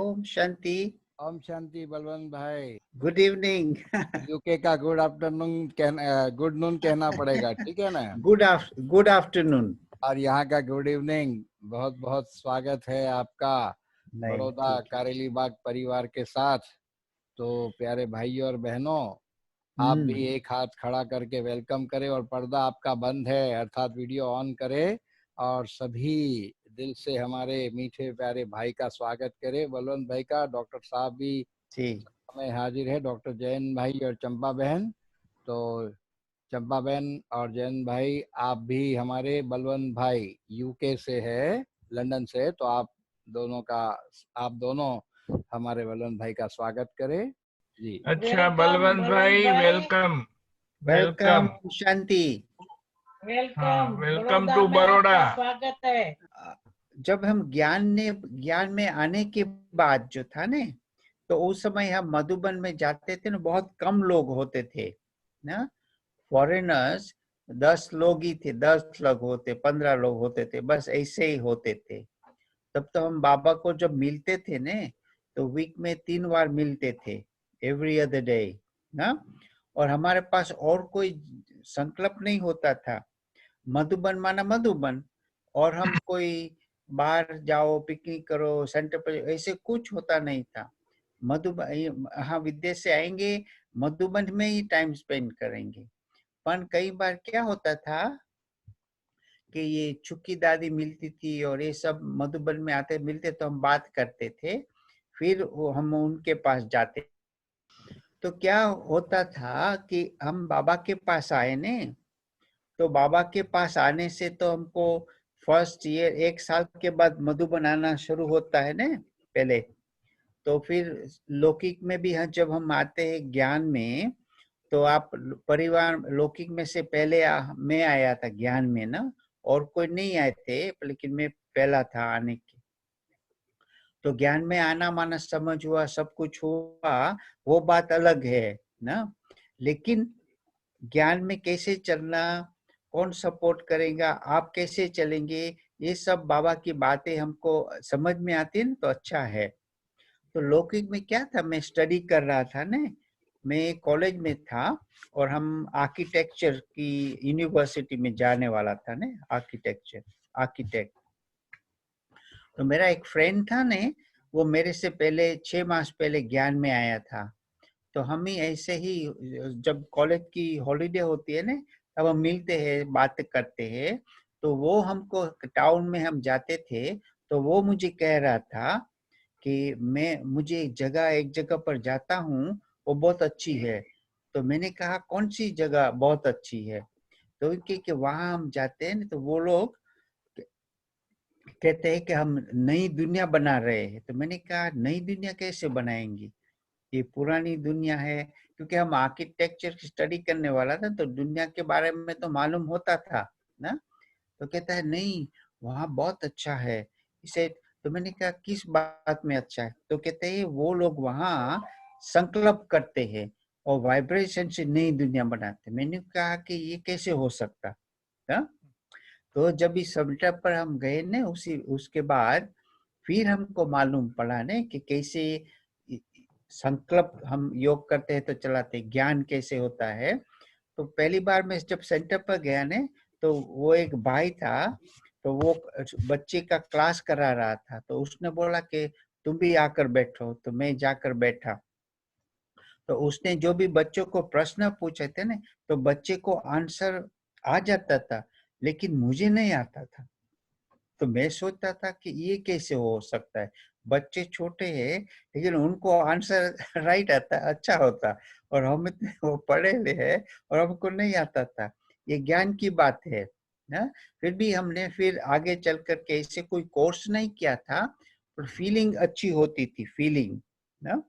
ओम शांति। ओम शांति बलवंत भाई। Good evening. UK का good afternoon good noon कहना पड़ेगा, ठीक है ना? Good afternoon. और यहाँ का गुड इवनिंग। बहुत बहुत स्वागत है आपका नहीं, बड़ौदा ठीक है। कारेली बाग परिवार के साथ। तो प्यारे भाइयों और बहनों, आप भी एक हाथ खड़ा करके वेलकम करें और पर्दा आपका बंद है अर्थात वीडियो ऑन करें और सभी दिल से हमारे मीठे प्यारे भाई का स्वागत करें। बलवंत भाई का डॉक्टर साहब भी ठीक में हाजिर है, डॉक्टर जैन भाई और चंपा बहन। तो चंपा बहन और जैन भाई, आप भी हमारे बलवंत भाई यूके से है, लंदन से, तो आप दोनों हमारे बलवंत भाई का स्वागत करें जी। अच्छा बलवंत भाई, welcome welcome Shanti. Welcome to Baroda. स्वागत है। जब हम ज्ञान में आने के बाद जो था ने, तो उस समय हम मधुबन में जाते थे ना, बहुत कम लोग होते थे ना। फॉरेनर्स 10 लोग ही थे, 10 लोग होते, 15 लोग होते थे, बस ऐसे ही होते थे। तब तो हम बाबा को जब मिलते थे ने, तो वीक में 3 बार मिलते थे, एवरी अदर डे ना। और हमारे पास और कोई संकल्प नहीं होता था। मधुबन माना मधुबन, और हम कोई बाहर जाओ पिकनिक करो सेंटर पर, ऐसे कुछ होता नहीं था। मधुबन, हाँ, विदेश से आएंगे, मधुबन में ही टाइम स्पेंड करेंगे। पर कई बार क्या होता था कि ये चुक्की दादी मिलती थी और ये सब मधुबन में आते मिलते, तो हम बात करते थे, फिर हम उनके पास जाते। तो क्या होता था कि हम बाबा के पास आए ने, तो बाबा के पास आने से तो हमको फर्स्ट ईयर 1 साल के बाद मधुबन आना शुरू होता है ने पहले। तो फिर लौकिक में भी जब हम आते हैं ज्ञान में, तो आप परिवार लौकिक में से पहले मैं आया था ज्ञान में ना, और कोई नहीं आए थे, लेकिन मैं पहला था आने के। तो ज्ञान में आना माना समझ हुआ, सब कुछ हुआ, वो बात अलग है ना। लेकिन ज्ञान में कैसे चलना, कौन सपोर्ट करेगा, आप कैसे चलेंगे, ये सब बाबा की बातें हमको समझ में आती है ना, तो अच्छा है। तो लौकिक में क्या था, मैं स्टडी कर रहा था ने, मैं कॉलेज में था और हम आर्किटेक्चर की यूनिवर्सिटी में जाने वाला था ने, आर्किटेक्ट। तो मेरा एक फ्रेंड था ने, वो मेरे से पहले 6 मास पहले ज्ञान में आया था। तो हम ही ऐसे ही, जब कॉलेज की हॉलीडे होती है ना, तब हम मिलते हैं, बात करते हैं। तो वो हमको टाउन में हम जाते थे, तो वो मुझे कह रहा था कि मुझे एक जगह पर जाता हूँ, वो बहुत अच्छी है। तो मैंने कहा कौन सी जगह बहुत अच्छी है? तो कि वहां हम जाते हैं ना, तो वो लोग कहते हैं कि हम नई दुनिया बना रहे हैं। तो मैंने कहा नई दुनिया कैसे बनाएंगे, ये पुरानी दुनिया है। क्योंकि हम आर्किटेक्चर की स्टडी करने वाला था, तो दुनिया के बारे में तो मालूम होता था ना। तो कहता है नहीं, वहाँ बहुत अच्छा है इसे। तो मैंने कहा किस बात में अच्छा है? तो कहते हैं वो लोग वहाँ संकल्प करते हैं और वाइब्रेशन से नई दुनिया बनाते। मैंने कहा कि ये कैसे हो सकता है? तो जब इस सेंटर पर हम गए ने, उसके बाद फिर हमको मालूम पड़ा ने कि कैसे संकल्प हम योग करते हैं तो चलाते, ज्ञान कैसे होता है। तो पहली बार मैं जब सेंटर पर गया ने, तो वो एक भाई था, तो वो बच्चे का क्लास करा रहा था। तो उसने बोला कि तुम भी आकर बैठो, तो मैं जाकर बैठा। तो उसने जो भी बच्चों को प्रश्न पूछे थे ना, तो बच्चे को आंसर आ जाता था, लेकिन मुझे नहीं आता था। तो मैं सोचता था कि ये कैसे हो सकता है, बच्चे छोटे हैं लेकिन उनको आंसर राइट आता, अच्छा होता, और हम इतने वो पढ़े हुए हैं और हमको नहीं आता था। ये ज्ञान की बात है ना। फिर भी हमने फिर आगे चल कर के ऐसे कोई कोर्स नहीं किया था, पर फीलिंग अच्छी होती थी, फीलिंग ना।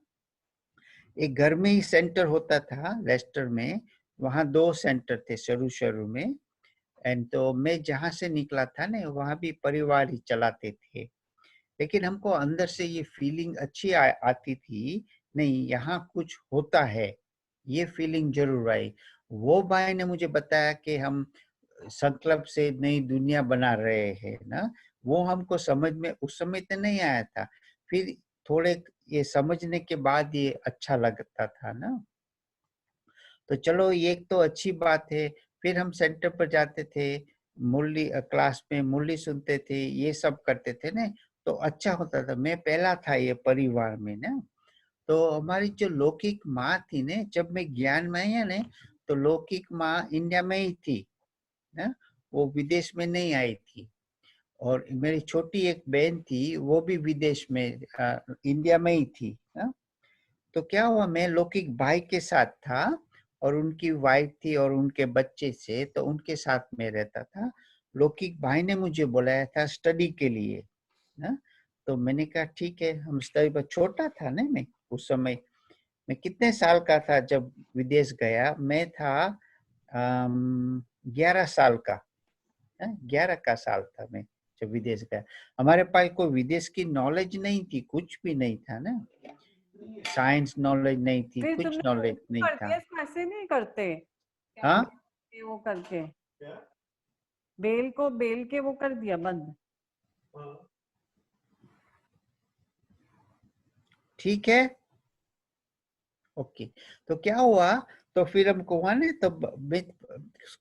एक घर में ही सेंटर होता था लेस्टर में, वहाँ 2 सेंटर थे शुरू में। एंड तो मैं जहाँ से निकला था ना, वहाँ भी परिवार ही चलाते थे। लेकिन हमको अंदर से ये फीलिंग अच्छी आती थी, नहीं यहाँ कुछ होता है, ये फीलिंग जरूर आई। वो भाई ने मुझे बताया कि हम संकल्प से नई दुनिया बना रहे हैं ना, वो हमको समझ में उस समय तो नहीं आया था। फिर थोड़े ये समझने के बाद ये अच्छा लगता था ना। तो चलो ये तो अच्छी बात है। फिर हम सेंटर पर जाते थे, मुरली क्लास में मुरली सुनते थे, ये सब करते थे ना, तो अच्छा होता था। मैं पहला था ये परिवार में ना। तो हमारी जो लौकिक माँ थी ने, जब मैं ज्ञान में आया ने, तो लौकिक माँ इंडिया में ही थी ना, वो विदेश में नहीं आई थी। और मेरी छोटी एक बहन थी, वो भी विदेश में इंडिया में ही थी ना। तो क्या हुआ, मैं लौकिक भाई के साथ था और उनकी वाइफ थी और उनके बच्चे से, तो उनके साथ में रहता था। लौकिक भाई ने मुझे बुलाया था स्टडी के लिए ना। तो मैंने कहा ठीक है, हम स्टडी पर, छोटा था ना मैं उस समय। मैं कितने साल का था जब विदेश गया, मैं था 11 साल का, 11 का साल था मैं जब विदेश गया। हमारे पास कोई विदेश की नॉलेज नहीं थी, कुछ भी नहीं था ना, साइंस नॉलेज नहीं थी, फिर कुछ तुमने वो नॉलेज भी नहीं कर था। दिया, इसको ऐसे नहीं करते क्या हाँ, कहते हैं, वो करके बेल को बेल के वो कर दिया बंद। ठीक है, ओके। तो क्या हुआ, तो फिर हमको हुआ ना, तब मैं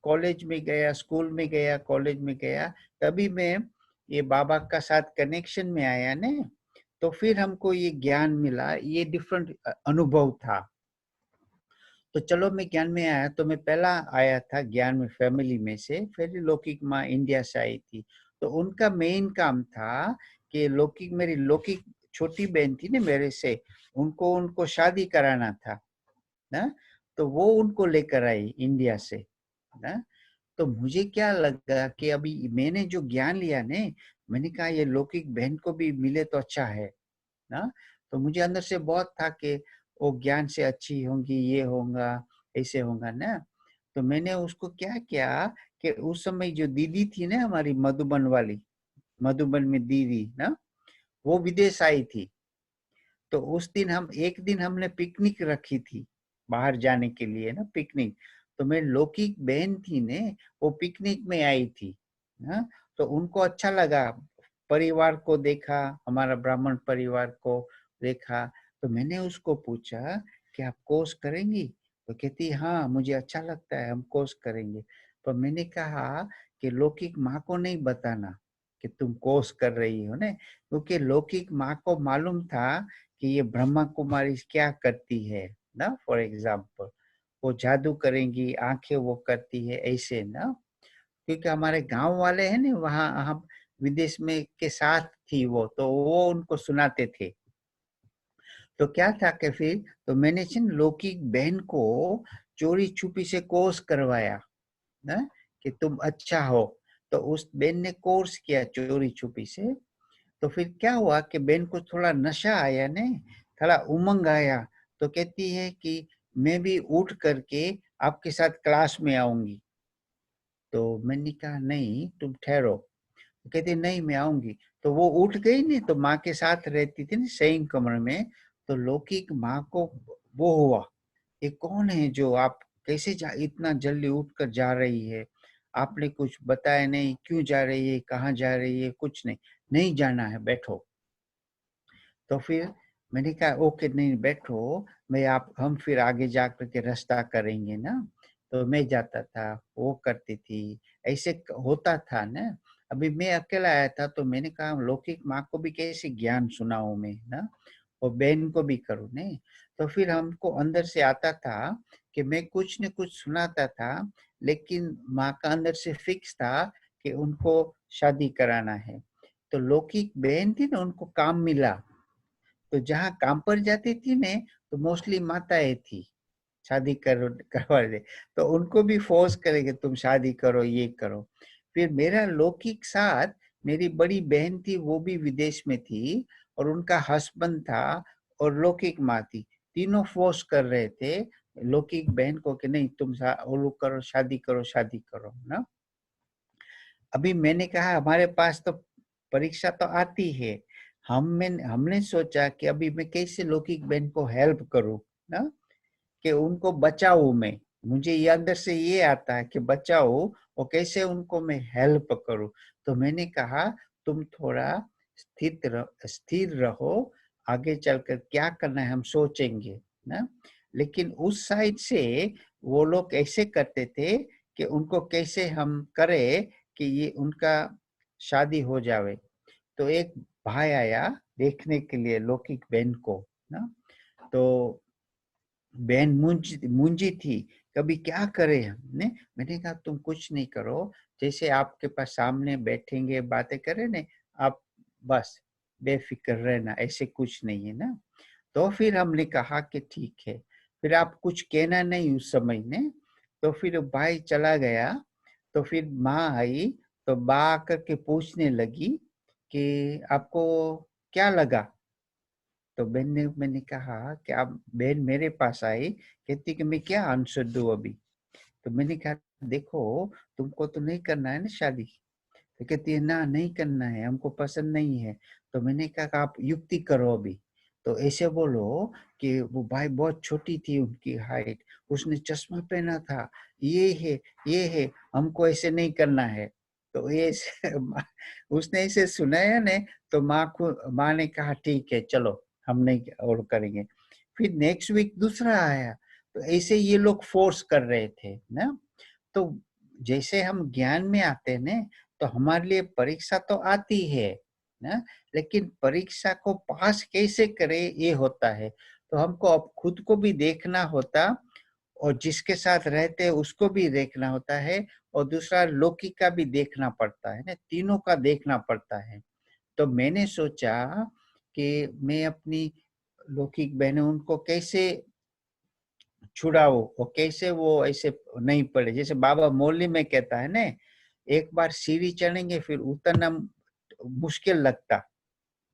कॉलेज में गया, स्कूल में गया, कॉलेज में गया, तभी मैं ये बाबा का साथ कनेक्शन में आया ने। तो फिर हमको ये ज्ञान मिला, ये डिफरेंट अनुभव था। तो चलो मैं ज्ञान में आया, तो मैं पहला आया था ज्ञान में फैमिली में से, फिर लौकिक माँ इंडिया से आई थी। तो उनका मेन काम था कि लौकिक, मेरी लौकिक छोटी बहन थी ना मेरे से, उनको उनको शादी कराना था ना। तो वो उनको लेकर आई इंडिया से ना। तो मुझे क्या लगा कि अभी मैंने जो ज्ञान लिया ने, मैंने कहा ये लौकिक बहन को भी मिले तो अच्छा है ना। तो मुझे अंदर से बहुत था कि वो ज्ञान से अच्छी होंगी, ये होगा, ऐसे होगा ना। तो मैंने उसको क्या किया कि उस समय जो दीदी थी ना हमारी मधुबन वाली, मधुबन में दीदी ना, वो विदेश आई थी। तो उस दिन हम एक दिन हमने पिकनिक रखी थी, बाहर जाने के लिए ना पिकनिक। तो मेरी लौकिक बहन थी ने, वो पिकनिक में आई थी ना। तो उनको अच्छा लगा, परिवार को देखा, हमारा ब्राह्मण परिवार को देखा। तो मैंने उसको पूछा कि आप कोर्स करेंगी? तो कहती हाँ मुझे अच्छा लगता है, हम कोर्स करेंगे। तो मैंने कहा कि लौकिक माँ को नहीं बताना कि तुम कोर्स कर रही हो ना, क्योंकि लौकिक माँ को मालूम था कि ये ब्रह्मा कुमारी क्या करती है ना। फॉर एग्जाम्पल वो जादू करेंगी, आंखें वो करती है ऐसे ना। क्योंकि हमारे गांव वाले हैं ना वहाँ, हम विदेश में के साथ थी वो, तो वो उनको सुनाते थे। तो क्या था कि फिर तो मैंने लौकिक बहन को चोरी छुपी से कोर्स करवाया ना, कि तुम अच्छा हो। तो उस बहन ने कोर्स किया चोरी छुपी से। तो फिर क्या हुआ कि बहन को थोड़ा नशा आया ने, थोड़ा उमंग आया। तो कहती है कि मैं भी उठ करके आपके साथ क्लास में आऊंगी। तो मैंने कहा नहीं तुम ठहरो। तो कहती नहीं मैं आऊंगी। तो वो उठ गई नहीं, तो माँ के साथ रहती थी ना सेम कमरे में। तो लौकिक माँ को वो हुआ, ये कौन है जो आप कैसे इतना जल्दी उठकर जा रही है, आपने कुछ बताया नहीं, क्यों जा रही है, कहाँ जा रही है, कुछ नहीं, नहीं जाना है बैठो। तो फिर मैंने कहा ओके नहीं बैठो, मैं आप हम फिर आगे जा करके रास्ता करेंगे ना। तो मैं जाता था, वो करती थी, ऐसे होता था ना। अभी मैं अकेला आया था, तो मैंने कहा लौकिक माँ को भी कैसे ज्ञान सुनाऊं मैं ना, और बहन को भी करूँ नहीं। तो फिर हमको अंदर से आता था कि मैं कुछ न कुछ सुनाता था, लेकिन माँ का अंदर से फिक्स था कि उनको शादी कराना है। तो लौकिक बहन थी ना, उनको काम मिला। तो जहाँ काम पर जाती थी ने, तो मोस्टली माताएं थी, शादी करो करवा दे। तो उनको भी फोर्स करेंगे तुम शादी करो, ये करो। फिर मेरा लौकिक साथ, मेरी बड़ी बहन थी वो भी विदेश में थी, और उनका हस्बैंड था, और लौकिक माँ थी। तीनों फोर्स कर रहे थे लौकिक बहन को कि नहीं तुम वो लोग करो, शादी करो, शादी करो ना। अभी मैंने कहा हमारे पास तो परीक्षा तो आती है, हमने सोचा कि अभी मैं कैसे लौकिक बहन को हेल्प करूं ना, कि उनको बचाऊं मैं। मुझे ये अंदर से ये आता है कि बचाओ, और कैसे उनको मैं हेल्प करूं। तो मैंने कहा तुम थोड़ा स्थिर रहो, आगे चलकर क्या करना है हम सोचेंगे ना। लेकिन उस साइड से वो लोग ऐसे करते थे कि उनको कैसे हम करें कि ये उनका शादी हो जावे। तो एक भाई आया देखने के लिए लौकिक बहन को ना। तो बहन मुंजी थी, कभी क्या करे हमने। मैंने कहा तुम कुछ नहीं करो, जैसे आपके पास सामने बैठेंगे बातें करें ने, आप बस बेफिक्र रहना, ऐसे कुछ नहीं है ना। तो फिर हमने कहा कि ठीक है, फिर आप कुछ कहना नहीं उस समय ने। तो फिर भाई चला गया। तो फिर माँ आई, तो माँ आकर के पूछने लगी कि आपको क्या लगा। तो मैंने कहा कि आप, बहन मेरे पास आई, कहती कि मैं क्या आंसर दूं अभी। तो मैंने कहा देखो तुमको तो नहीं करना है ना शादी। तो कहती है ना नहीं करना है, हमको पसंद नहीं है। तो मैंने कहा कि आप युक्ति करो अभी। तो ऐसे बोलो कि वो भाई बहुत छोटी थी उनकी हाइट, उसने चश्मा पहना था, ये है, हमको ऐसे नहीं करना है। तो ये उसने ऐसे सुनाया ने। तो माँ ने कहा ठीक है चलो हम नहीं और करेंगे। फिर नेक्स्ट वीक दूसरा आया। तो ऐसे ये लोग फोर्स कर रहे थे ना। तो जैसे हम ज्ञान में आते हैं ना, तो हमारे लिए परीक्षा तो आती है ना, लेकिन परीक्षा को पास कैसे करें ये होता है। तो हमको अब खुद को भी देखना होता, और जिसके साथ रहते हैं उसको भी देखना होता है, और दूसरा लौकिक का भी देखना पड़ता है ना, तीनों का देखना पड़ता है। तो मैंने सोचा कि मैं अपनी लौकिक बहनें उनको कैसे छुड़ाओ और कैसे वो ऐसे नहीं पड़े। जैसे बाबा मौली में कहता है ना, एक बार सीढ़ी चढ़ेंगे फिर उतरना मुश्किल लगता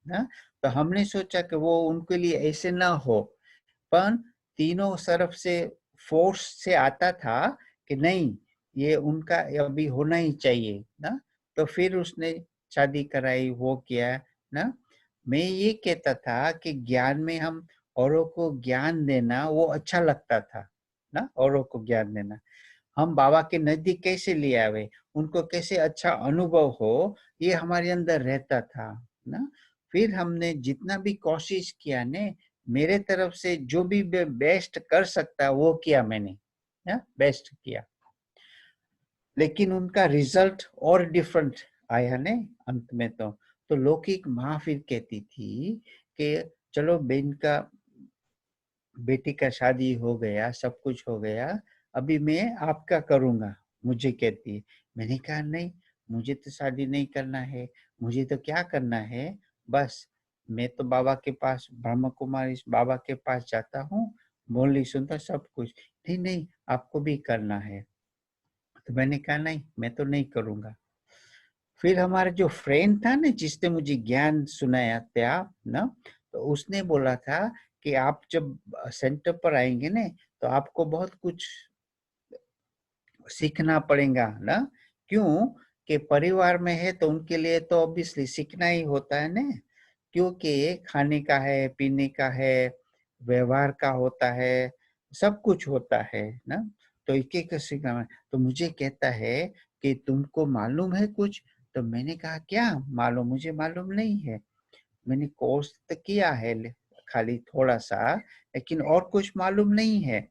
ना। तो हमने सोचा कि वो उनके लिए ऐसे ना हो, पर तीनों तरफ से फोर्स से आता था कि नहीं ये उनका अभी होना ही चाहिए ना। तो फिर उसने शादी कराई, वो किया ना। मैं ये कहता था कि ज्ञान में हम औरों को ज्ञान देना वो अच्छा लगता था ना, औरों को ज्ञान देना। हम बाबा के नजदीक कैसे ले आवे, उनको कैसे अच्छा अनुभव हो, ये हमारे अंदर रहता था ना। फिर हमने जितना भी कोशिश किया ने, मेरे तरफ से जो भी बेस्ट कर सकता वो किया मैंने ना, बेस्ट किया। लेकिन उनका रिजल्ट और डिफरेंट आया ने अंत में। तो लौकिक माँ फिर कहती थी कि चलो बहन का, बेटी का शादी हो गया, सब कुछ हो गया, अभी मैं आपका करूंगा, मुझे कहती है। मैंने कहा नहीं, मुझे तो शादी नहीं करना है, मुझे तो क्या करना है, बस मैं तो बाबा के पास, ब्रह्म कुमारी बाबा के पास जाता हूँ, बोली सुनता सब कुछ। नहीं नहीं आपको भी करना है। तो मैंने कहा नहीं मैं तो नहीं करूंगा। फिर हमारा जो फ्रेंड था ना जिसने मुझे ज्ञान सुनाया था ना, तो उसने बोला था कि आप जब सेंटर पर आएंगे ना, तो आपको बहुत कुछ सीखना पड़ेगा ना। क्यों कि परिवार में है तो उनके लिए तो ऑब्वियसली सीखना ही होता है ना, क्योंकि खाने का है, पीने का है, व्यवहार का होता है, सब कुछ होता है ना। तो एक एक सीखना है। तो मुझे कहता है कि तुमको मालूम है कुछ। तो मैंने कहा क्या मालूम, मुझे मालूम नहीं है, मैंने कोर्स तो किया है खाली थोड़ा सा, लेकिन और कुछ मालूम नहीं है।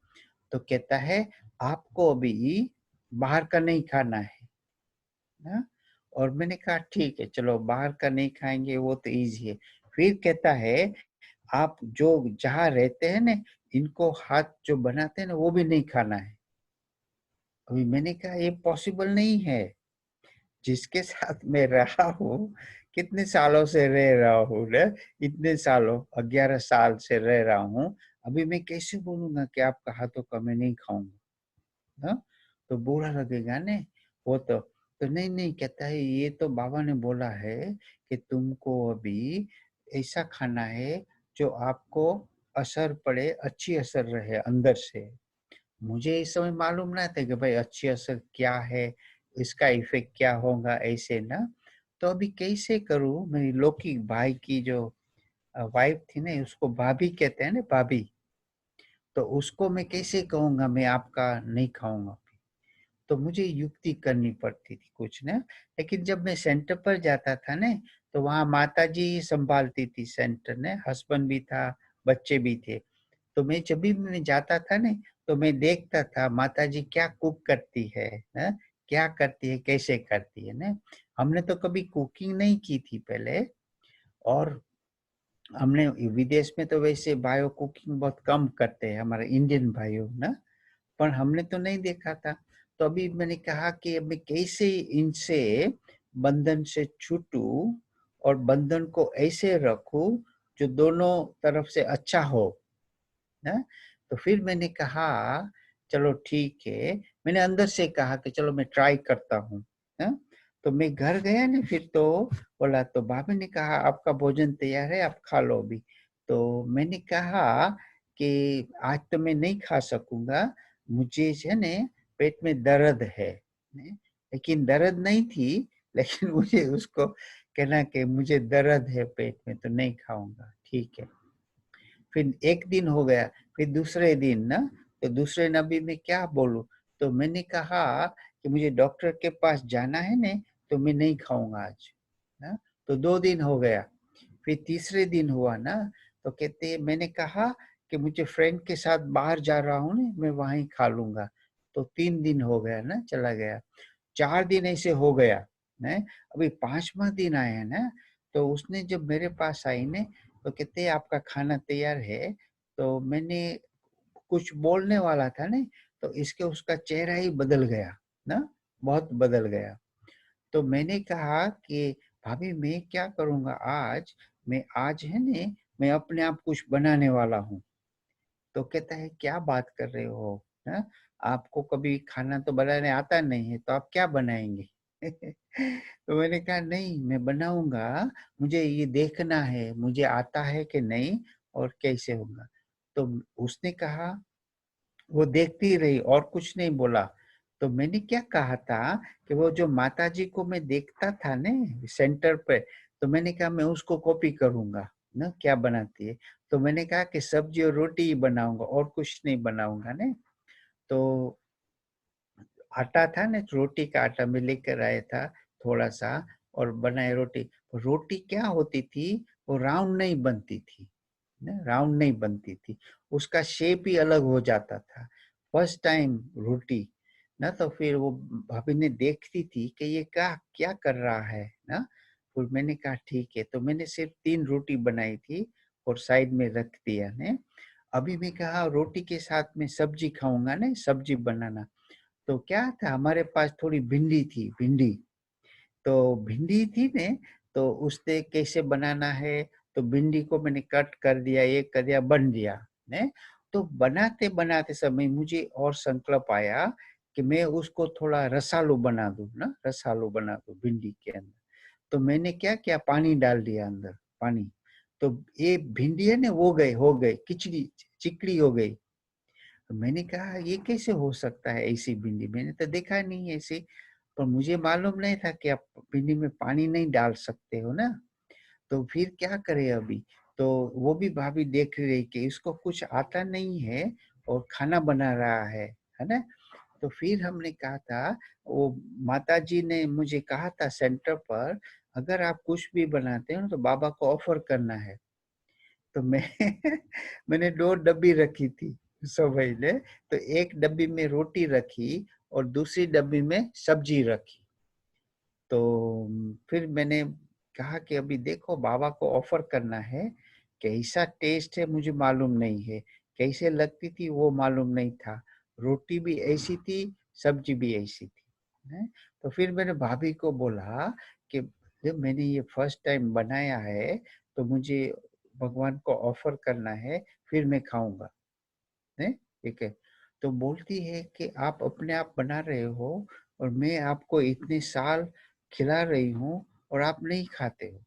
तो कहता है आपको अभी बाहर का नहीं खाना है ना। और मैंने कहा ठीक है चलो बाहर का नहीं खाएंगे, वो तो इजी है। फिर कहता है आप जो जहाँ रहते हैं ना, इनको हाथ जो बनाते हैं ना वो भी नहीं खाना है। अभी मैंने कहा ये पॉसिबल नहीं है, जिसके साथ मैं रहा हूँ, कितने सालों से रह रहा हूँ ना, इतने सालों 11 साल से रह रहा हूँ, अभी मैं कैसे बोलूंगा कि आपका हाथों का मैं नहीं खाऊंगा ना। तो बुरा लगेगा ने वो तो नहीं नहीं कहता है ये तो बाबा ने बोला है कि तुमको अभी ऐसा खाना है जो आपको असर पड़े, अच्छी असर रहे अंदर से। मुझे इस समय मालूम ना था कि भाई अच्छी असर क्या है, इसका इफेक्ट क्या होगा ऐसे ना। तो अभी कैसे करूं, मेरी लौकिक भाई की जो वाइफ थी ना, उसको भाभी कहते हैं ना, भाभी, तो उसको मैं कैसे कहूंगा मैं आपका नहीं खाऊंगा। तो मुझे युक्ति करनी पड़ती थी कुछ ना। लेकिन जब मैं सेंटर पर जाता था ना, तो वहाँ माता जी संभालती थी सेंटर ने, हस्बैंड भी था, बच्चे भी थे। तो मैं जब भी मैं जाता था ना, तो मैं देखता था माता जी क्या कुक करती है ना, क्या करती है, कैसे करती है ना। हमने तो कभी कुकिंग नहीं की थी पहले, और हमने विदेश में तो वैसे बायो कुकिंग बहुत कम करते हैं हमारे इंडियन भाइयों ना, पर हमने तो नहीं देखा था। तो अभी मैंने कहा कि अब मैं कैसे इनसे बंधन से छूटूं और बंधन को ऐसे रखूं जो दोनों तरफ से अच्छा हो ना। तो फिर मैंने कहा चलो ठीक है, मैंने अंदर से कहा कि चलो मैं ट्राई करता हूँ ना। तो मैं घर गया ना, फिर तो बोला, तो भाभी ने कहा आपका भोजन तैयार है, आप खा लो अभी। तो मैंने कहा कि आज तो मैं नहीं खा सकूंगा, मुझे है न पेट में दर्द है ने? लेकिन दर्द नहीं थी, लेकिन मुझे उसको कहना कि मुझे दर्द है पेट में तो नहीं खाऊंगा, ठीक है। फिर एक दिन हो गया, फिर दूसरे दिन ना, तो दूसरे नबी में क्या बोलूं, तो मैंने कहा कि मुझे डॉक्टर के पास जाना है ने, तो मैं नहीं खाऊंगा आज ना। तो 2 दिन हो गया, फिर तीसरे दिन हुआ ना, तो कहते मैंने कहा कि मुझे फ्रेंड के साथ बाहर जा रहा हूँ ना, मैं वहीं खा लूंगा। तो 3 दिन हो गया ना, चला गया। 4 दिन ऐसे हो गया ने, अभी 5वां दिन आया ना, तो उसने जब मेरे पास आई ने, तो कहते आपका खाना तैयार है। तो मैंने कुछ बोलने वाला था ने, तो इसके उसका चेहरा ही बदल गया ना, बहुत बदल गया। तो मैंने कहा कि भाभी मैं क्या करूँगा आज, मैं आज है ने, मैं अपने आप कुछ बनाने वाला हूँ। तो कहता है क्या बात कर रहे हो ना, आपको कभी खाना तो बनाने आता नहीं है, तो आप क्या बनाएंगे? तो मैंने कहा नहीं मैं बनाऊंगा, मुझे ये देखना है मुझे आता है कि नहीं और कैसे होगा। तो उसने कहा, वो देखती रही और कुछ नहीं बोला। तो मैंने क्या कहा था कि वो जो माताजी को मैं देखता था ने सेंटर पे, तो मैंने कहा मैं उसको कॉपी करूंगा ना, क्या बनाती है। तो मैंने कहा कि सब्जी और रोटी ही बनाऊंगा और कुछ नहीं बनाऊंगा ने। तो आटा था ना, रोटी का आटा मैं लेकर आया था थोड़ा सा, और बनाए रोटी। रोटी क्या होती थी, वो राउंड नहीं बनती थी ना, राउंड नहीं बनती थी, उसका शेप ही अलग हो जाता था। फर्स्ट टाइम रोटी ना, तो फिर वो भाभी ने देखती थी कि ये क्या क्या कर रहा है ना। फिर मैंने कहा ठीक है, तो मैंने सिर्फ 3 रोटी बनाई थी और साइड में रख दिया ने। अभी मैं कहा रोटी के साथ में सब्जी खाऊंगा ना, सब्जी बनाना। तो क्या था हमारे पास थोड़ी भिंडी थी, भिंडी। तो भिंडी थी ने, तो उससे कैसे बनाना है, तो भिंडी को मैंने कट कर दिया, ये कर दिया, बन गया ने। तो बनाते बनाते समय मुझे और संकल्प आया कि मैं उसको थोड़ा रसालू बना दूं ना, रसालू बना दूं भिंडी के अंदर। तो मैंने क्या किया, पानी डाल दिया अंदर, पानी। तो ये भिंडी है ना, वो गए हो गए खिचड़ी, चिकड़ी हो गई। तो मैंने कहा ये कैसे हो सकता है, ऐसी भिंडी मैंने तो देखा नहीं है ऐसी। पर मुझे मालूम नहीं था कि आप भिंडी में पानी नहीं डाल सकते हो ना। तो फिर क्या करें अभी। तो वो भी भाभी देख रही कि इसको कुछ आता नहीं है और खाना बना रहा है ना। तो फिर हमने कहा था, वो माताजी ने मुझे कहा था सेंटर पर, अगर आप कुछ भी बनाते हो तो बाबा को ऑफर करना है। तो मैं मैंने 2 डब्बी रखी थी सब ने। तो एक डब्बी में रोटी रखी और दूसरी डब्बी में सब्जी रखी। तो फिर मैंने कहा कि अभी देखो बाबा को ऑफर करना है, कैसा टेस्ट है मुझे मालूम नहीं है, कैसे लगती थी वो मालूम नहीं था, रोटी भी ऐसी थी, सब्जी भी ऐसी थी है? तो फिर मैंने भाभी को बोला कि जब मैंने ये फर्स्ट टाइम बनाया है, तो मुझे भगवान को ऑफर करना है, फिर मैं खाऊंगा है, ठीक है। तो बोलती है कि आप अपने आप बना रहे हो और मैं आपको इतने साल खिला रही हूँ और आप नहीं खाते हो,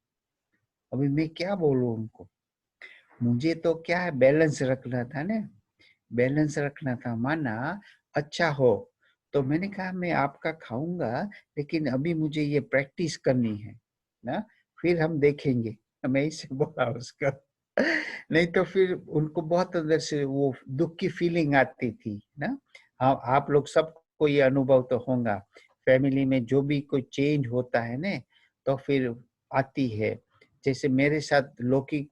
अभी मैं क्या बोलूँ उनको। मुझे तो क्या है, बैलेंस रखना था ना, बैलेंस रखना था, माना अच्छा हो। तो मैंने कहा मैं आपका खाऊंगा, लेकिन अभी मुझे ये प्रैक्टिस करनी है ना, फिर हम देखेंगे। मैं इसे बोला उसका। नहीं तो फिर उनको बहुत अंदर से वो दुख की फीलिंग आती थी ना। हाँ, आप लोग सबको ये अनुभव तो होगा, फैमिली में जो भी कोई चेंज होता है ना, तो फिर आती है जैसे मेरे साथ लौकिक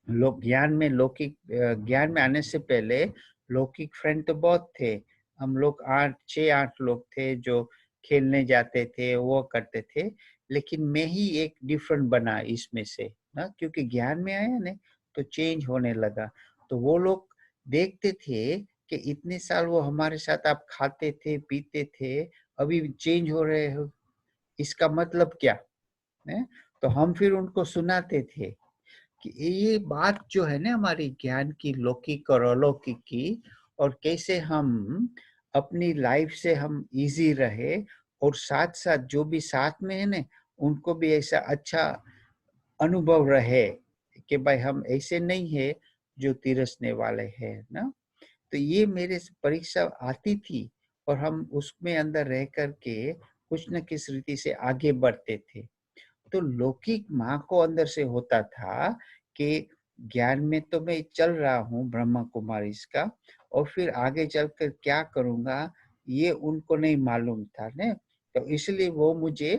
ज्ञान में आने से पहले लौकिक फ्रेंड तो बहुत थे। हम लोग 6-8 लोग थे जो खेलने जाते थे, वो करते थे। लेकिन मैं ही एक डिफरेंट बना इसमें से ना, क्योंकि ज्ञान में आया ना तो चेंज होने लगा। तो वो लोग देखते थे कि इतने साल वो हमारे साथ आप खाते थे, पीते थे, अभी चेंज हो रहे हो, इसका मतलब क्या है? तो हम फिर उनको सुनाते थे कि ये बात जो है ना हमारी ज्ञान की, लौकिक और अलौकिक की, और कैसे हम अपनी लाइफ से हम इजी रहे, और साथ साथ जो भी साथ में है ना उनको भी ऐसा अच्छा अनुभव रहे कि भाई हम ऐसे नहीं है जो तिरसने वाले हैं ना। तो ये मेरे से परीक्षा आती थी और हम उसमें अंदर रह करके कुछ न किस रीति से आगे बढ़ते थे। तो लौकिक माँ को अंदर से होता था कि ज्ञान में तो मैं चल रहा हूँ ब्रह्मा कुमारी इसका, और फिर आगे चलकर क्या करूँगा ये उनको नहीं मालूम था ने। तो इसलिए वो मुझे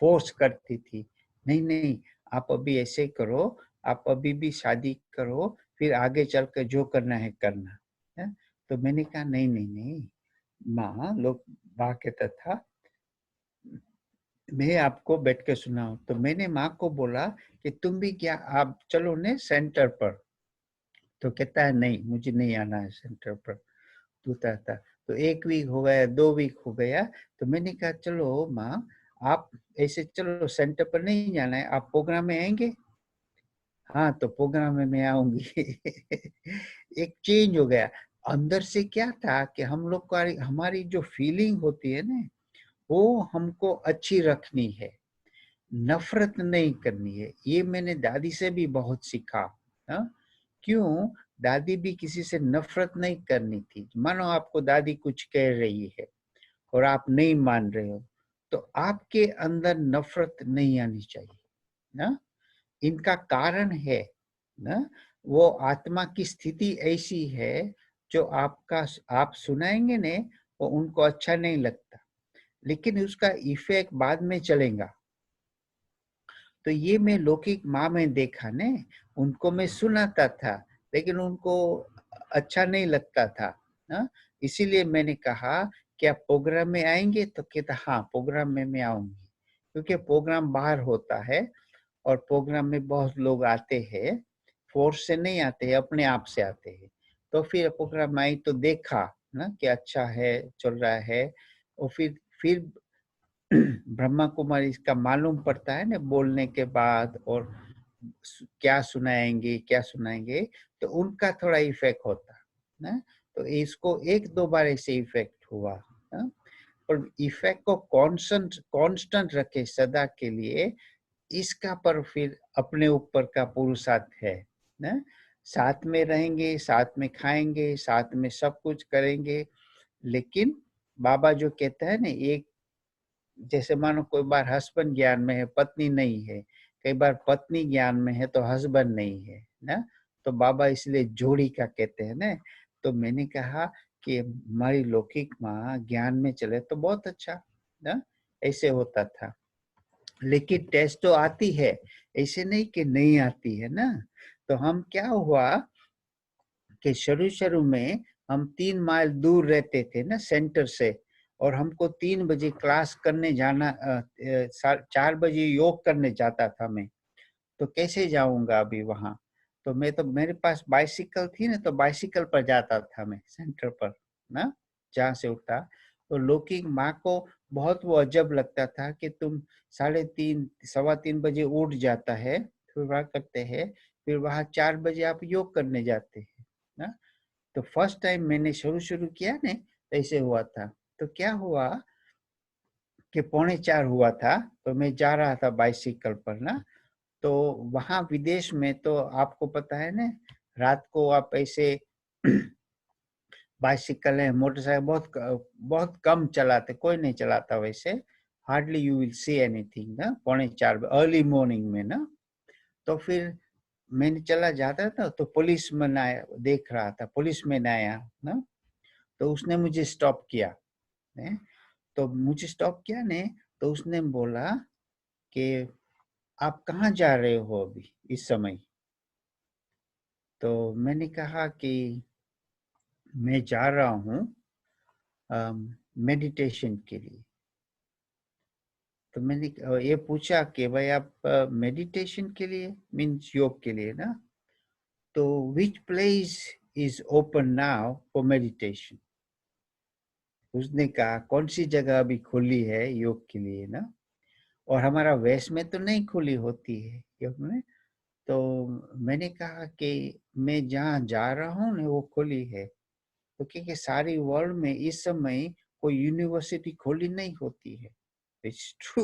फोर्स करती थी, नहीं नहीं आप अभी ऐसे करो, आप अभी भी शादी करो, फिर आगे चलकर जो करना है करना है। तो मैंने कहा नहीं नहीं नहीं माँ, लोग माँ कहता था मैं आपको बैठ के सुनाऊं। तो मैंने माँ को बोला कि तुम भी क्या, आप चलो ने सेंटर पर। तो कहता है नहीं मुझे नहीं आना है सेंटर पर, तू था। तो 1 वीक हो गया, 2 वीक हो गया। तो मैंने कहा चलो माँ आप ऐसे चलो सेंटर पर नहीं जाना है, आप प्रोग्राम में आएंगे? हाँ तो प्रोग्राम में मैं आऊंगी। एक चेंज हो गया अंदर से। क्या था कि हम लोग का हमारी जो फीलिंग होती है ना वो हमको अच्छी रखनी है, नफरत नहीं करनी है। ये मैंने दादी से भी बहुत सीखा। हाँ? क्यों? दादी भी किसी से नफरत नहीं करनी थी। मानो आपको दादी कुछ कह रही है और आप नहीं मान रहे हो, तो आपके अंदर नफरत नहीं आनी चाहिए ना। इनका कारण है ना, वो आत्मा की स्थिति ऐसी है जो आप सुनाएंगे ने वो उनको अच्छा नहीं लगता, लेकिन उसका इफेक्ट बाद में चलेगा। तो ये मैं लौकिक माँ में देखा ने, उनको मैं सुनाता था लेकिन उनको अच्छा नहीं लगता था ना। इसीलिए मैंने कहा कि आप प्रोग्राम में आएंगे? तो कहता हाँ प्रोग्राम में मैं आऊंगी, क्योंकि प्रोग्राम बाहर होता है और प्रोग्राम में बहुत लोग आते हैं, फोर्स से नहीं आते हैं, अपने आप से आते हैं। तो फिर प्रोग्राम आई तो देखा ना कि अच्छा है, चल रहा है। और फिर ब्रह्मा कुमारी इसका मालूम पड़ता है ना बोलने के बाद, और क्या सुनाएंगे तो उनका थोड़ा इफेक्ट होता ना। तो इसको 1-2 बार ऐसे इफेक्ट हुआ ना। और इफेक्ट को कांस्टेंट रखे सदा के लिए, इसका पर फिर अपने ऊपर का पुरुषार्थ है ना। साथ में रहेंगे, साथ में खाएंगे, साथ में सब कुछ करेंगे, लेकिन बाबा जो कहता है ना, एक जैसे मानो कोई बार हस्बैंड ज्ञान में है, पत्नी नहीं है, कई बार पत्नी ज्ञान में है तो हस्बैंड नहीं है ना। तो बाबा इसलिए जोड़ी का कहते हैं ना। तो मैंने कहा कि हमारी लौकिक माँ ज्ञान में चले तो बहुत अच्छा ना, ऐसे होता था। लेकिन टेस्ट तो आती है, ऐसे नहीं कि नहीं आती है ना। तो हम क्या हुआ कि शुरू में हम 3 माइल दूर रहते थे ना सेंटर से, और हमको 3 बजे क्लास करने जाना, 4 बजे योग करने जाता था मैं। तो कैसे जाऊंगा अभी वहां? तो मैं तो, मेरे पास बाइसिकल थी ना, तो बाइसिकल पर जाता था मैं सेंटर पर ना, जहाँ से उठा। तो लौकिक माँ को बहुत वो अजब लगता था कि तुम 3:30 3:15 बजे उठ जाता है, फिर वहाँ करते हैं, फिर वहाँ 4 बजे आप योग करने जाते हैं ना। तो फर्स्ट टाइम मैंने शुरू किया ने, ऐसे हुआ था। तो क्या हुआ कि 3:45 हुआ था, तो मैं जा रहा था बाइसिकल पर ना। तो वहाँ विदेश में तो आपको पता है ना, रात को आप ऐसे बाइसिकल है, मोटरसाइकिल बहुत कम चलाते, कोई नहीं चलाता वैसे। Hardly you will see anything ना 3:45 अर्ली मॉर्निंग में ना। तो फिर मैंने चला जाता था तो पुलिसमैन आया, देख रहा था, पुलिसमैन आया ना। तो उसने मुझे स्टॉप किया ने, तो मुझे स्टॉप किया ने। तो उसने बोला कि आप कहाँ जा रहे हो अभी इस समय? तो मैंने कहा कि मैं जा रहा हूँ मेडिटेशन के लिए। तो मैंने ये पूछा कि भाई आप मेडिटेशन के लिए मीन्स योग के लिए ना, तो which place is open now for meditation? उसने कहा कौन सी जगह अभी खुली है योग के लिए ना, और हमारा वेस्ट में तो नहीं खुली होती है योग में। तो मैंने कहा कि मैं जहाँ जा रहा हूँ ना वो खुली है, तो क्योंकि सारी वर्ल्ड में इस समय कोई यूनिवर्सिटी खोली नहीं होती है। इट्स ट्रू,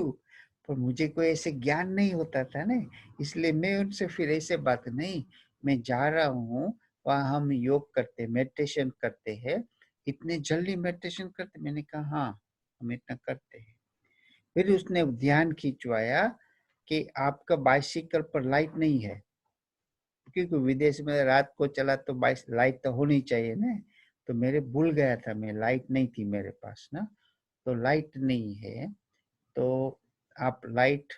पर मुझे कोई ऐसे ज्ञान नहीं होता था ना, इसलिए मैं उनसे फिर ऐसे बात नहीं, मैं जा रहा हूँ वहाँ हम योग करते मेडिटेशन करते हैं। इतने जल्दी मेडिटेशन करते? मैंने कहा हाँ हम इतना करते हैं। फिर उसने ध्यान खिंचवाया कि आपका बाइसिकल पर लाइट नहीं है, क्योंकि विदेश में रात को चला तो लाइट तो होनी चाहिए ना। तो मेरे भूल गया था, मैं लाइट नहीं थी मेरे पास ना, तो लाइट नहीं है, तो आप लाइट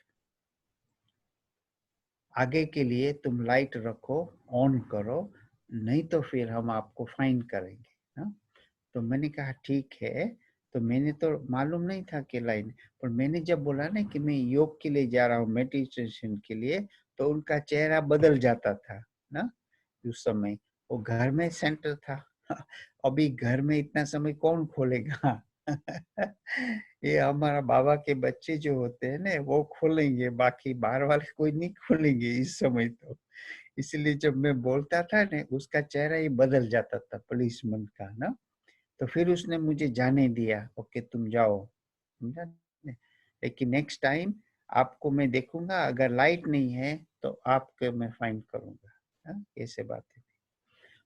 आगे के लिए तुम लाइट रखो, ऑन करो, नहीं तो फिर हम आपको फाइन करेंगे ना। तो मैंने कहा ठीक है। तो मैंने तो मालूम नहीं था कि लाइन, पर मैंने जब बोला ना कि मैं योग के लिए जा रहा हूँ मेडिटेशन के लिए, तो उनका चेहरा बदल जाता था ना। उस समय वो घर में सेंटर था अभी घर में इतना समय कौन खोलेगा ये हमारा बाबा के बच्चे जो होते हैं ना वो खोलेंगे, बाकी बाहर वाले कोई नहीं खोलेंगे इस समय तो। इसलिए जब मैं बोलता था ना उसका चेहरा ही बदल जाता था पुलिसमैन का ना। तो फिर उसने मुझे जाने दिया, ओके तुम जाओ, समझा। लेकिन नेक्स्ट टाइम आपको मैं देखूंगा, अगर लाइट नहीं है तो आपके मैं फाइन करूंगा। हाँ, ऐसे बात है।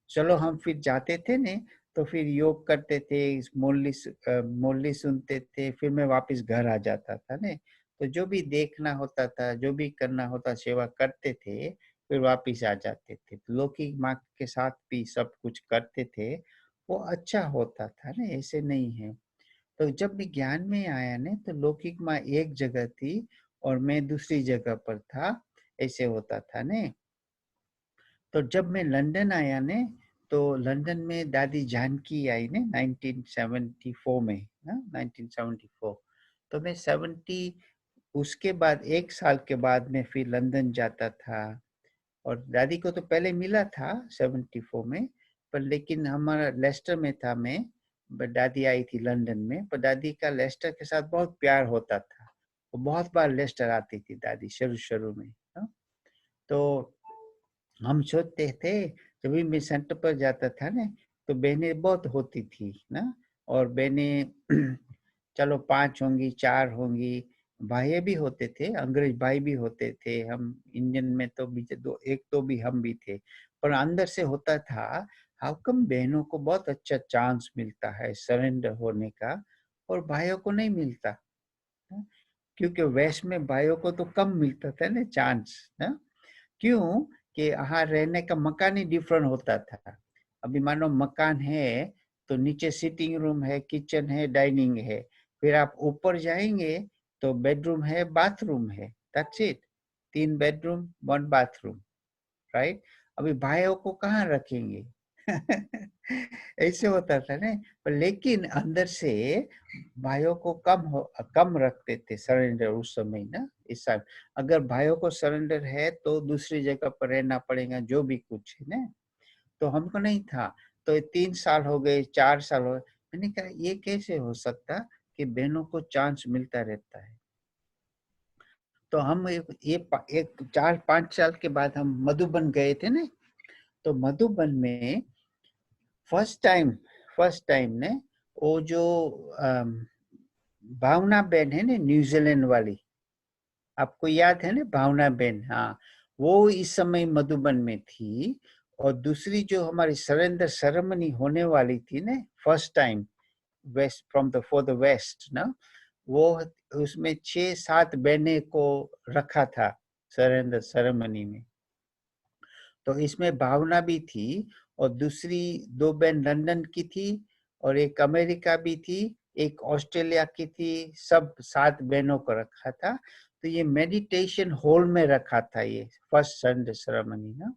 चलो हम फिर जाते थे ने, तो फिर योग करते थे, मुरली सुनते थे, फिर मैं वापस घर आ जाता था ने। तो जो भी देखना होता था, जो भी करना होता, सेवा करते थे, फिर वापस आ जाते थे। तो लौकिक माँ के साथ भी सब कुछ करते थे, वो अच्छा होता था ना, ऐसे नहीं है। तो जब भी ज्ञान में आया ने, तो लौकिक माँ एक जगह थी और मैं दूसरी जगह पर था, ऐसे होता था ने। तो जब मैं लंदन आया ने, तो लंदन में दादी जानकी आई ने 1974 में ना, 1974। तो मैं 70 उसके बाद 1 साल के बाद मैं फिर लंदन जाता था। और दादी को तो पहले मिला था 74 में, पर लेकिन हमारा लेस्टर में था मैं, दादी आई थी लंदन में, पर दादी का लेस्टर के साथ बहुत प्यार होता था। वो बहुत बार लेस्टर आती थी दादी शुरू शुरू में ना? तो हम सोचते थे, जब भी मैं सेंटर पर जाता था ना, तो बहनें बहुत होती थी ना, और बहनें चलो 5 होंगी, 4 होंगी, भाई भी होते थे, अंग्रेज भाई भी होते थे, हम इंडियन में तो भी दो एक तो भी हम भी थे। पर अंदर से होता था, हाउ कम बहनों को बहुत अच्छा चांस मिलता है सरेंडर होने का और भाइयों को नहीं मिलता। क्योंकि वेस्ट में भाइयों को तो कम मिलता था ना चांस ना। क्यों? कि यहाँ रहने का मकान ही डिफरेंट होता था। अभी मानो मकान है तो नीचे सिटिंग रूम है, किचन है, डाइनिंग है, फिर आप ऊपर जाएंगे तो बेडरूम है, बाथरूम है, that's it. 3 bedroom 1 bathroom, right. अभी भाइयों को कहाँ रखेंगे ऐसे होता था ना। पर लेकिन अंदर से भाइयों को कम रखते थे सरेंडर उस समय ना। इस साल अगर भाइयों को सरेंडर है तो दूसरी जगह पर रहना पड़ेगा, जो भी कुछ है ना। तो हमको नहीं था। तो 3 साल हो गए, 4 साल हो गए, मैंने कहा ये कैसे हो सकता कि बहनों को चांस मिलता रहता है। तो हम एक 4-5 साल के बाद हम मधुबन गए थे ना। तो मधुबन में फर्स्ट टाइम ने वो जो भावना बहन है ना न्यूजीलैंड वाली, आपको याद है ना भावना बहन? हाँ, वो इस समय मधुबन में थी। और दूसरी जो हमारी सरेंडर सेरेमनी होने वाली थी ना first time, waste from the for the waste ना, वो उसमें 6-7 बहने को रखा था सरेंडर सेरेमनी में। तो इसमें भावना भी थी और दूसरी 2 बहन लंदन की थी और एक अमेरिका भी थी, एक ऑस्ट्रेलिया की थी, सब 7 बहनों को रखा था। तो ये मेडिटेशन हॉल में रखा था ये फर्स्ट सरेंडर सेरेमनी ना।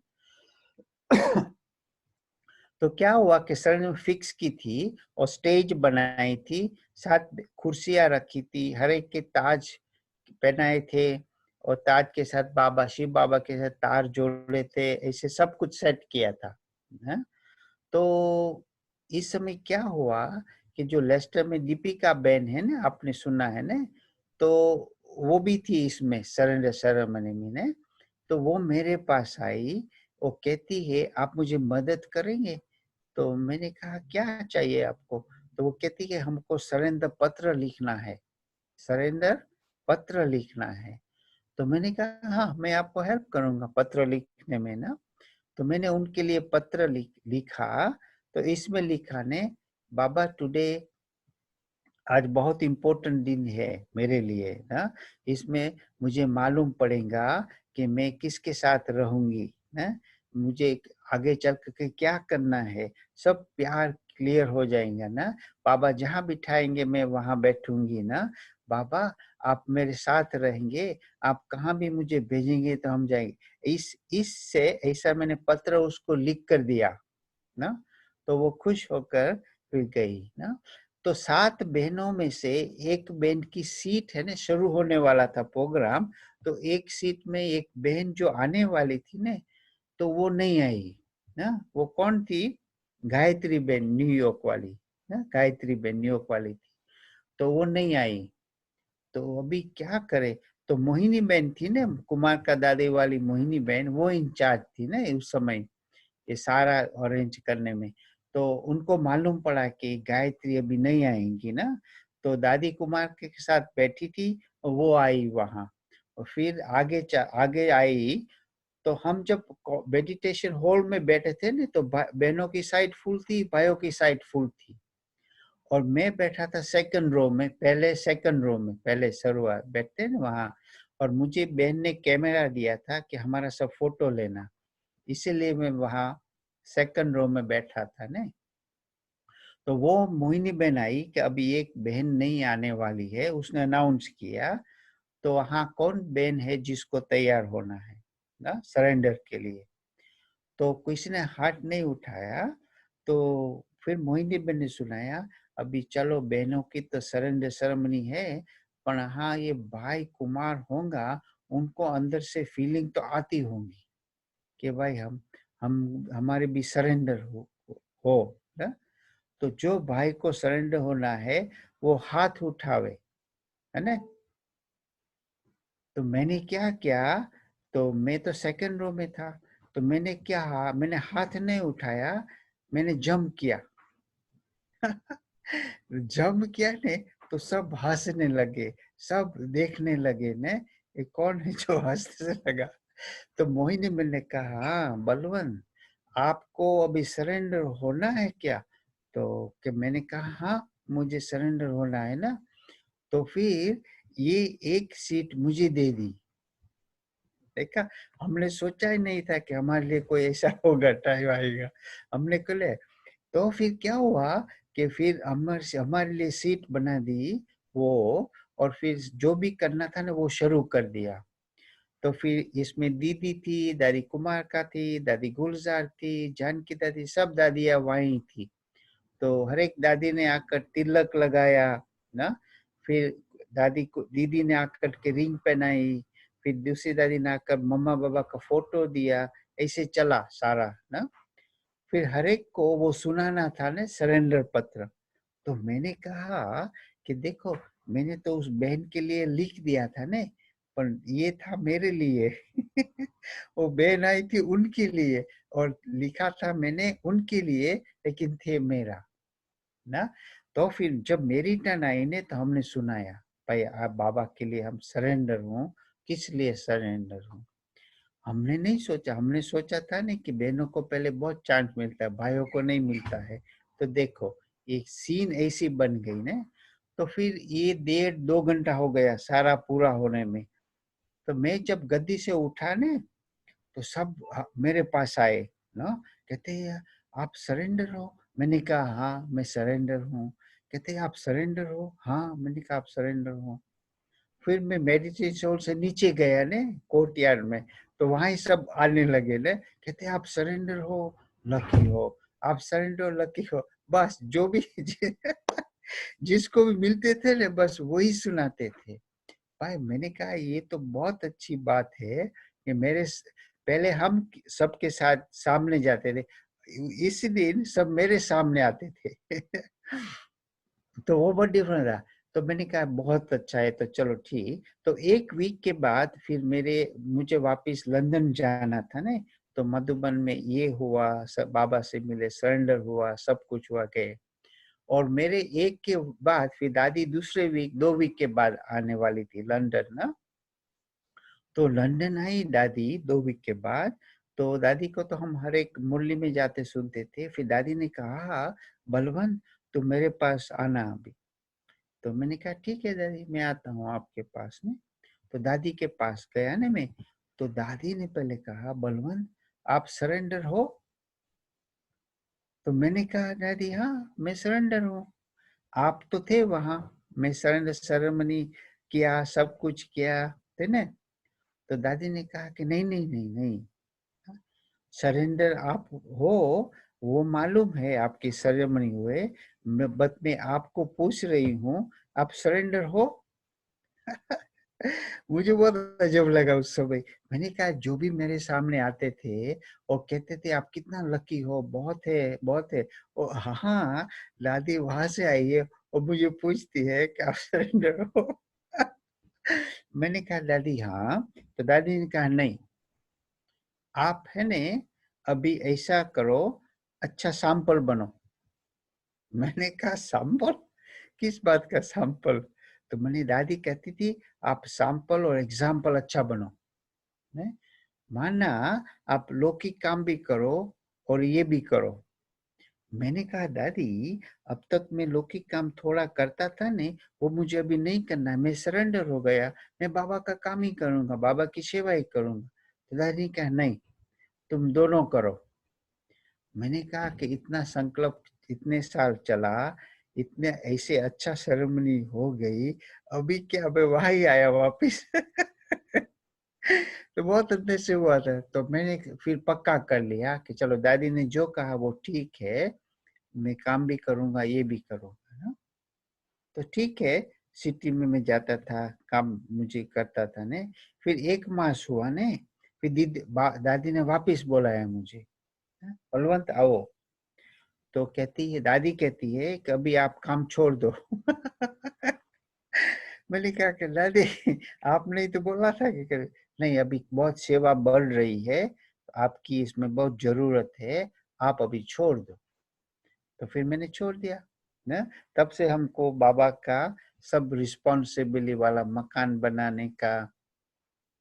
तो क्या हुआ कि सर ने फिक्स की थी और स्टेज बनाई थी, 7 कुर्सियां रखी थी, हर एक के ताज पहनाए थे और ताज के साथ बाबा शिव बाबा के साथ तार जोड़े थे, ऐसे सब कुछ सेट किया था है? तो इस समय क्या हुआ कि जो लेस्टर में दीपिका बहन है ना, आपने सुना है ना, तो वो भी थी इसमें सरेंडर सेरेमनी में ने। तो वो मेरे पास आई, वो कहती है आप मुझे मदद करेंगे? तो मैंने कहा क्या चाहिए आपको? तो वो कहती है हमको सरेंडर पत्र लिखना है, सरेंडर पत्र लिखना है। तो मैंने कहा हाँ मैं आपको हेल्प करूंगा पत्र लिखने में ना। तो मैंने उनके लिए पत्र लिखा। तो इसमें लिखा ने, बाबा टुडे, आज बहुत इम्पोर्टेंट दिन है मेरे लिए ना, इसमें मुझे मालूम पड़ेगा कि मैं किसके साथ रहूंगी ना, मुझे आगे चल के क्या करना है, सब प्यार क्लियर हो जाएगा ना। बाबा जहाँ बिठाएंगे मैं वहाँ बैठूंगी ना। बाबा आप मेरे साथ रहेंगे, आप कहाँ भी मुझे भेजेंगे तो हम जाएंगे। इससे ऐसा मैंने पत्र उसको लिख कर दिया ना। तो वो खुश होकर फिर गई ना। तो 7 बहनों में से एक बहन की सीट है ना, शुरू होने वाला था प्रोग्राम, तो एक सीट में एक बहन जो आने वाली थी ना, तो वो नहीं आई ना। वो कौन थी? गायत्री बहन न्यूयॉर्क वाली ना, गायत्री बहन न्यूयॉर्क वाली थी, तो वो नहीं आई। तो अभी क्या करे? तो मोहिनी बहन थी ना, कुमार का दादी वाली मोहिनी बहन, वो इंचार्ज थी ना उस समय ये सारा अरेंज करने में। तो उनको मालूम पड़ा कि गायत्री अभी नहीं आएंगी ना, तो दादी कुमार के साथ बैठी थी और वो आई वहां और फिर आगे आई। तो हम जब मेडिटेशन हॉल में बैठे थे ना, तो बहनों की साइड फुल थी, भाइयों की साइड फुल थी और मैं बैठा था सेकंड रो में, पहले सेकंड रो में, पहले शुरुआत बैठते हैं ना वहाँ। और मुझे बहन ने कैमरा दिया था कि हमारा सब फोटो लेना, इसीलिए मैं वहाँ सेकंड रो में बैठा था ने। तो वो मोहिनी बहन आई कि अभी एक बहन नहीं आने वाली है, उसने अनाउंस किया। तो वहाँ कौन बहन है जिसको तैयार होना है ना सरेंडर के लिए? तो किसी ने हाथ नहीं उठाया। तो फिर मोहिनी बहन ने सुनाया, अभी चलो बहनों की तो सरेंडर सेरेमनी है, पर हाँ ये भाई कुमार होगा, उनको अंदर से फीलिंग तो आती होंगी कि भाई हम हमारे भी सरेंडर हो ना। तो जो भाई को सरेंडर होना है वो हाथ उठावे है ना। तो मैंने क्या किया? तो मैं तो सेकंड रो में था, तो मैंने हाथ नहीं उठाया, मैंने जंप किया। जंप किया ने, तो सब हंसने लगे, सब देखने लगे ने, ये कौन है जो हंसने लगा? तो मोहिनी मैंने कहा हाँ बलवन, आपको अभी सरेंडर होना है क्या? तो कि मैंने कहा हाँ मुझे सरेंडर होना है ना। तो फिर ये एक सीट मुझे दे दी। देखा, हमने सोचा ही नहीं था कि हमारे लिए कोई ऐसा होगा, टाइम आएगा। हमने कहा तो फिर क्या हुआ कि फिर हमारे लिए सीट बना दी वो, और फिर जो भी करना था ना वो शुरू कर दिया। तो फिर इसमें दीदी थी, दादी कुमार का थी, दादी गुलजार थी, जानकी दादी, सब दादियां वहीं थी। तो हर एक दादी ने आकर तिलक लगाया ना। फिर दीदी ने आकर के रिंग पहनाई, फिर दूसरी दादी ने आकर मम्मा बाबा का फोटो दिया, ऐसे चला सारा ना। फिर हर एक को वो सुनाना था ना सरेंडर पत्र। तो मैंने कहा कि देखो, मैंने तो उस बहन के लिए लिख दिया था ने, पर ये था मेरे लिए। वो बहन आई थी उनके लिए, और लिखा था मैंने उनके लिए, लेकिन थे मेरा ना। तो फिर जब मेरी टर्न आई ने, तो हमने सुनाया, भाई आप बाबा के लिए हम सरेंडर हूँ। किस लिए सरेंडर हूँ? हमने नहीं सोचा, हमने सोचा था नहीं कि बहनों को पहले बहुत चांस मिलता है, भाइयों को नहीं मिलता है। तो देखो एक सीन ऐसी बन गई ना। तो फिर ये 1.5-2 घंटा हो गया सारा पूरा होने में। तो मैं जब गद्दी से उठा ने, तो सब मेरे पास आए ना, कहते हैं आप सरेंडर हो? मैंने कहा हाँ मैं सरेंडर हूँ। कहते हैं आप सरेंडर हो? हाँ मैंने कहा आप सरेंडर हो। फिर मैं मेडिटेशन हॉल से नीचे गया ने कोर्टयार्ड में, तो वहां ही सब आने लगे ने, कहते आप सरेंडर हो लकी हो, आप सरेंडर लकी हो। बस जो भी जिसको भी मिलते थे ना बस वही सुनाते थे। भाई मैंने कहा ये तो बहुत अच्छी बात है कि पहले हम सबके साथ सामने जाते थे, इस दिन सब मेरे सामने आते थे। तो वो बहुत डिफरेंट था। तो मैंने कहा बहुत अच्छा है, तो चलो ठीक। तो एक वीक के बाद फिर मुझे वापस लंदन जाना था ना, तो मधुबन में ये हुआ, सब बाबा से मिले, सरेंडर हुआ, सब कुछ हुआ के। और मेरे एक के बाद फिर दादी दूसरे वीक 2 वीक के बाद आने वाली थी लंदन ना। तो लंदन आई दादी 2 वीक के बाद। तो दादी को तो हम हर एक मुरली में जाते सुनते थे। फिर दादी ने कहा बलवंत तो मेरे पास आना अभी। तो मैंने कहा ठीक है दादी मैं आता हूँ आपके पास में। तो दादी के पास गया ना मैं। तो दादी ने पहले कहा बलवंत आप सरेंडर हो। तो मैंने कहा दादी हाँ मैं सरेंडर हूँ, आप तो थे वहां, मैं सरेंडर सेरेमनी किया, सब कुछ किया थे ना। तो दादी ने कहा कि नहीं नहीं नहीं नहीं, सरेंडर आप हो वो मालूम है, आपकी सेरेमनी हुए, मैं आपको पूछ रही हूँ आप सरेंडर हो। मुझे बहुत अजब लगा उस समय। मैंने कहा जो भी मेरे सामने आते थे और कहते थे आप कितना लकी हो, बहुत है बहुत है। और हाँ दादी वहां से आई है और मुझे पूछती है कि आप सरेंडर हो। मैंने कहा दादी हाँ। तो दादी ने कहा नहीं, आप है ने अभी ऐसा करो, अच्छा सैंपल बनो। मैंने कहा सैंपल, किस बात का सैंपल? तो मैंने दादी कहती थी आप सैंपल और एग्जाम्पल अच्छा बनो, ने? माना आप लौकिक काम भी करो और ये भी करो। मैंने कहा दादी अब तक मैं लौकिक काम थोड़ा करता था ने, वो मुझे अभी नहीं करना है, मैं सरेंडर हो गया, मैं बाबा का काम ही करूंगा, बाबा की सेवा ही करूंगा। तो दादी ने कहा नहीं तुम दोनों करो। मैंने कहा कि इतना संकल्प इतने साल चला, इतने ऐसे अच्छा सेरेमनी हो गई, अभी क्या मैं वहां ही आया वापिस। तो बहुत अंदर से हुआ था। तो मैंने फिर पक्का कर लिया कि चलो दादी ने जो कहा वो ठीक है, मैं काम भी करूंगा ये भी करूंगा ना। तो ठीक है, सिटी में मैं जाता था, काम मुझे करता था ने। फिर 1 मास हुआ ने, फिर दादी ने वापिस बुलाया मुझे, बलवंत आओ। तो कहती है, दादी कहती है कि अभी आप काम छोड़ दो। मैंने कहा कि दादी आपने ही तो बोला था कि नहीं अभी बहुत सेवा बढ़ रही है, आपकी इसमें बहुत जरूरत है, आप अभी छोड़ दो। तो फिर मैंने छोड़ दिया ना। तब से हमको बाबा का सब रिस्पॉन्सिबिलिटी वाला मकान बनाने का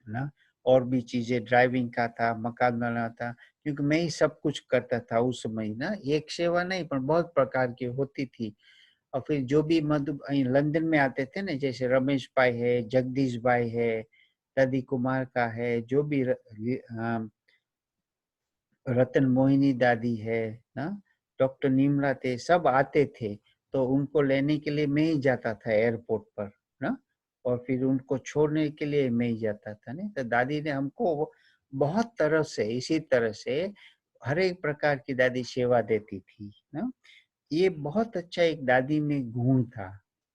ना, और भी चीजें, ड्राइविंग का था, मकान बनाना था, क्योंकि मैं ही सब कुछ करता था उस समय ना। एक सेवा नहीं पर बहुत प्रकार की होती थी। और फिर जो भी लंदन में आते थे ना, जैसे रमेश भाई है, जगदीश भाई है, दादी कुमार का है, जो भी रतन मोहिनी दादी है ना, डॉक्टर नीमला थे, सब आते थे। तो उनको लेने के लिए मैं ही जाता था एयरपोर्ट पर ना, और फिर उनको छोड़ने के लिए मैं ही जाता था ना। तो दादी ने हमको बहुत तरह से, इसी तरह से हर एक प्रकार की दादी सेवा देती थी ना। ये बहुत अच्छा एक दादी में गुण था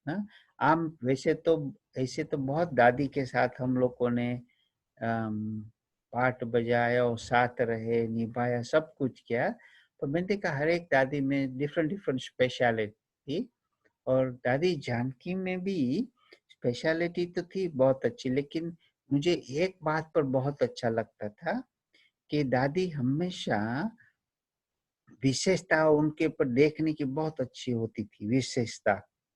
ना। आम वैसे तो ऐसे तो बहुत दादी के साथ हम लोगों ने पाठ बजाया और साथ रहे, निभाया, सब कुछ किया। तो मैंने देखा हर एक दादी में डिफरेंट डिफरेंट स्पेशलिटी थी। और दादी जानकी में भी स्पेशलिटी तो थी बहुत अच्छी, लेकिन मुझे एक बात पर बहुत अच्छा लगता था कि दादी हमेशा विशेषता उनके पर देखने की बहुत अच्छी होती थी, विशेषता।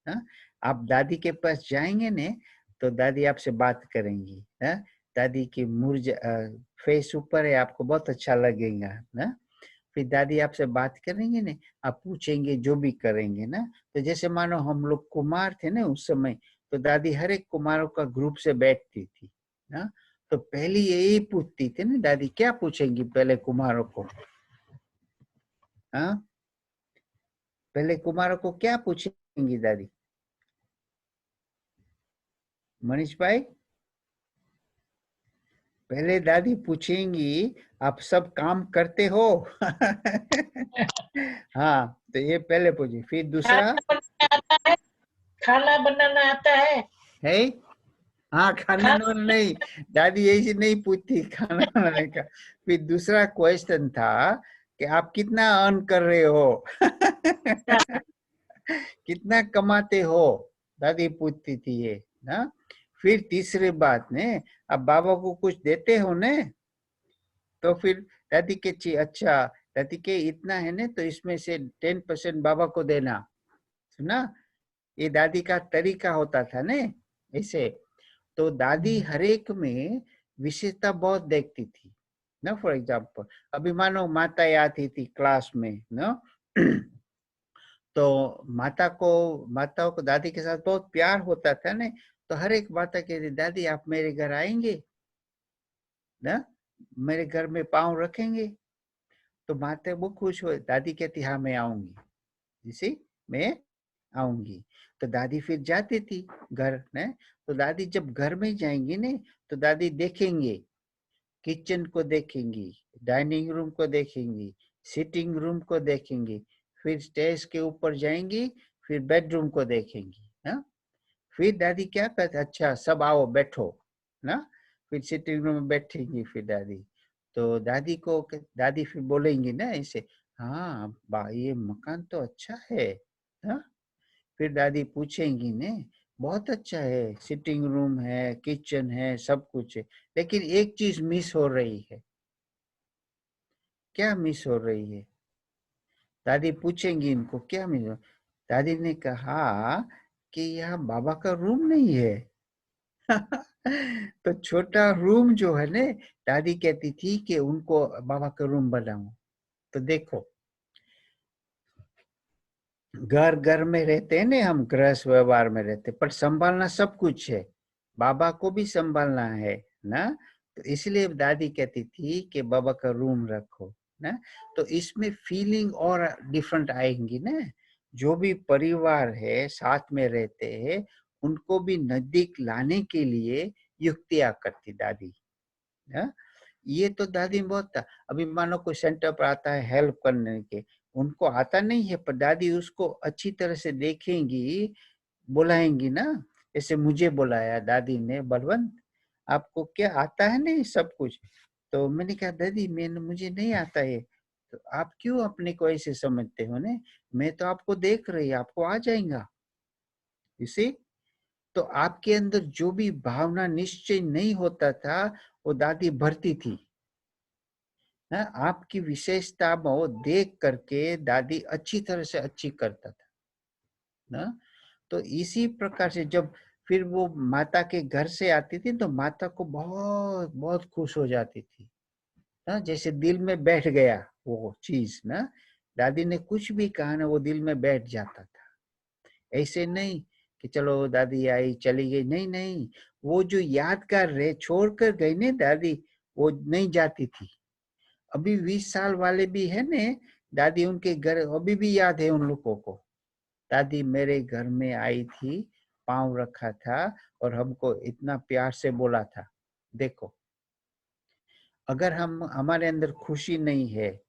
हाँ? आप दादी के पास जाएंगे ने तो दादी आपसे बात करेंगी। हाँ? दादी की फेस ऊपर है, आपको बहुत अच्छा लगेगा ना। फिर दादी आपसे बात करेंगे ने, आप पूछेंगे जो भी करेंगे ना। तो जैसे मानो हम लोग कुमार थे ना उस समय, तो दादी हर एक कुमारों का ग्रुप से बैठती थी ना। तो पहली यही पूछती थी ना दादी, क्या पूछेंगी पहले कुमारों को? हाँ, पहले कुमारों को क्या पूछेंगी दादी? मनीष भाई, पहले दादी पूछेंगी आप सब काम करते हो? हाँ, तो ये पहले पूछी, फिर दूसरा खाना बनाना आता है। हाँ, खाना बनाना नहीं, दादी ऐसी नहीं पूछती खाना बनाने का। फिर दूसरा क्वेश्चन था कि आप कितना अर्न कर रहे हो? कितना कमाते हो, दादी पूछती थी ये ना। फिर तीसरी बात ने, अब बाबा को कुछ देते हो ने, तो फिर दादी के ची अच्छा, दादी के इतना है ने, तो इसमें से 10% बाबा को देना। सुना, ये दादी का तरीका होता था ने ऐसे। तो दादी हर एक में विशेषता बहुत देखती थी ना। फॉर एग्जाम्पल, अभी मानो माता आती थी क्लास में ना, तो माताओं को दादी के साथ बहुत प्यार होता था ने। तो हर एक माता कहती, दादी आप मेरे घर आएंगे ना, मेरे घर में पाँव रखेंगे? तो माता वो खुश हो, दादी कहती हाँ मैं आऊंगी, जिसे मैं आऊंगी। तो दादी फिर जाती थी घर ने। तो दादी जब घर में जाएंगी ने, तो दादी देखेंगे, किचन को देखेंगी, डाइनिंग रूम को देखेंगी, सिटिंग रूम को देखेंगी, फिर स्टेज के ऊपर जाएंगी, फिर बेडरूम को देखेंगी ना। फिर दादी क्या कहते, अच्छा सब आओ बैठो ना। फिर सिटिंग रूम में बैठेंगी फिर दादी। तो दादी फिर बोलेंगी ना ऐसे, हाँ ये मकान तो अच्छा है ना। फिर दादी पूछेंगी ने, बहुत अच्छा है, सिटिंग रूम है, किचन है, सब कुछ है, लेकिन एक चीज मिस हो रही है। क्या मिस हो रही है? दादी पूछेंगी इनको, क्या मिस हो? दादी ने कहा कि यहाँ बाबा का रूम नहीं है। तो छोटा रूम जो है ने, दादी कहती थी कि उनको बाबा का रूम बनाओ। तो देखो, घर घर में रहते हैं ना हम, गृहस्थ व्यवहार में रहते, पर संभालना सब कुछ है, बाबा को भी संभालना है ना। तो इसलिए दादी कहती थी कि बाबा का रूम रखो ना। तो इसमें फीलिंग और डिफरेंट आएंगी ना। जो भी परिवार है साथ में रहते हैं, उनको भी नजदीक लाने के लिए युक्तियां करती दादी ना। ये तो दादी में बहुत था। अभी मानो कोई सेंटर पर आता है हेल्प करने के, उनको आता नहीं है, पर दादी उसको अच्छी तरह से देखेंगी, बुलाएंगी ना। जैसे मुझे बुलाया दादी ने, बलवंत आपको क्या आता है नहीं सब कुछ? तो मैंने कहा दादी मुझे नहीं आता है। तो आप क्यों अपने को ऐसे समझते हो ने, मैं तो आपको देख रही, आपको आ जाएगा। इसी तो आपके अंदर जो भी भावना निश्चय नहीं होता था, वो दादी भरती थी ना। आपकी विशेषता को देख करके दादी अच्छी तरह से अच्छी करता था ना। तो इसी प्रकार से जब फिर वो माता के घर से आती थी, तो माता को बहुत बहुत खुश हो जाती थी ना, जैसे दिल में बैठ गया वो चीज ना। दादी ने कुछ भी कहा ना, वो दिल में बैठ जाता था। ऐसे नहीं कि चलो दादी आई चली गई, नहीं नहीं, वो जो यादगार रहे छोड़ कर गई ने दादी, वो नहीं जाती थी। अभी 20 साल वाले भी है ने, दादी उनके घर अभी भी याद है उन लोगों को। दादी मेरे घर में आई थी, पाँव रखा था और हमको इतना प्यार से बोला था। देखो, अगर हम हमारे अंदर खुशी नहीं है,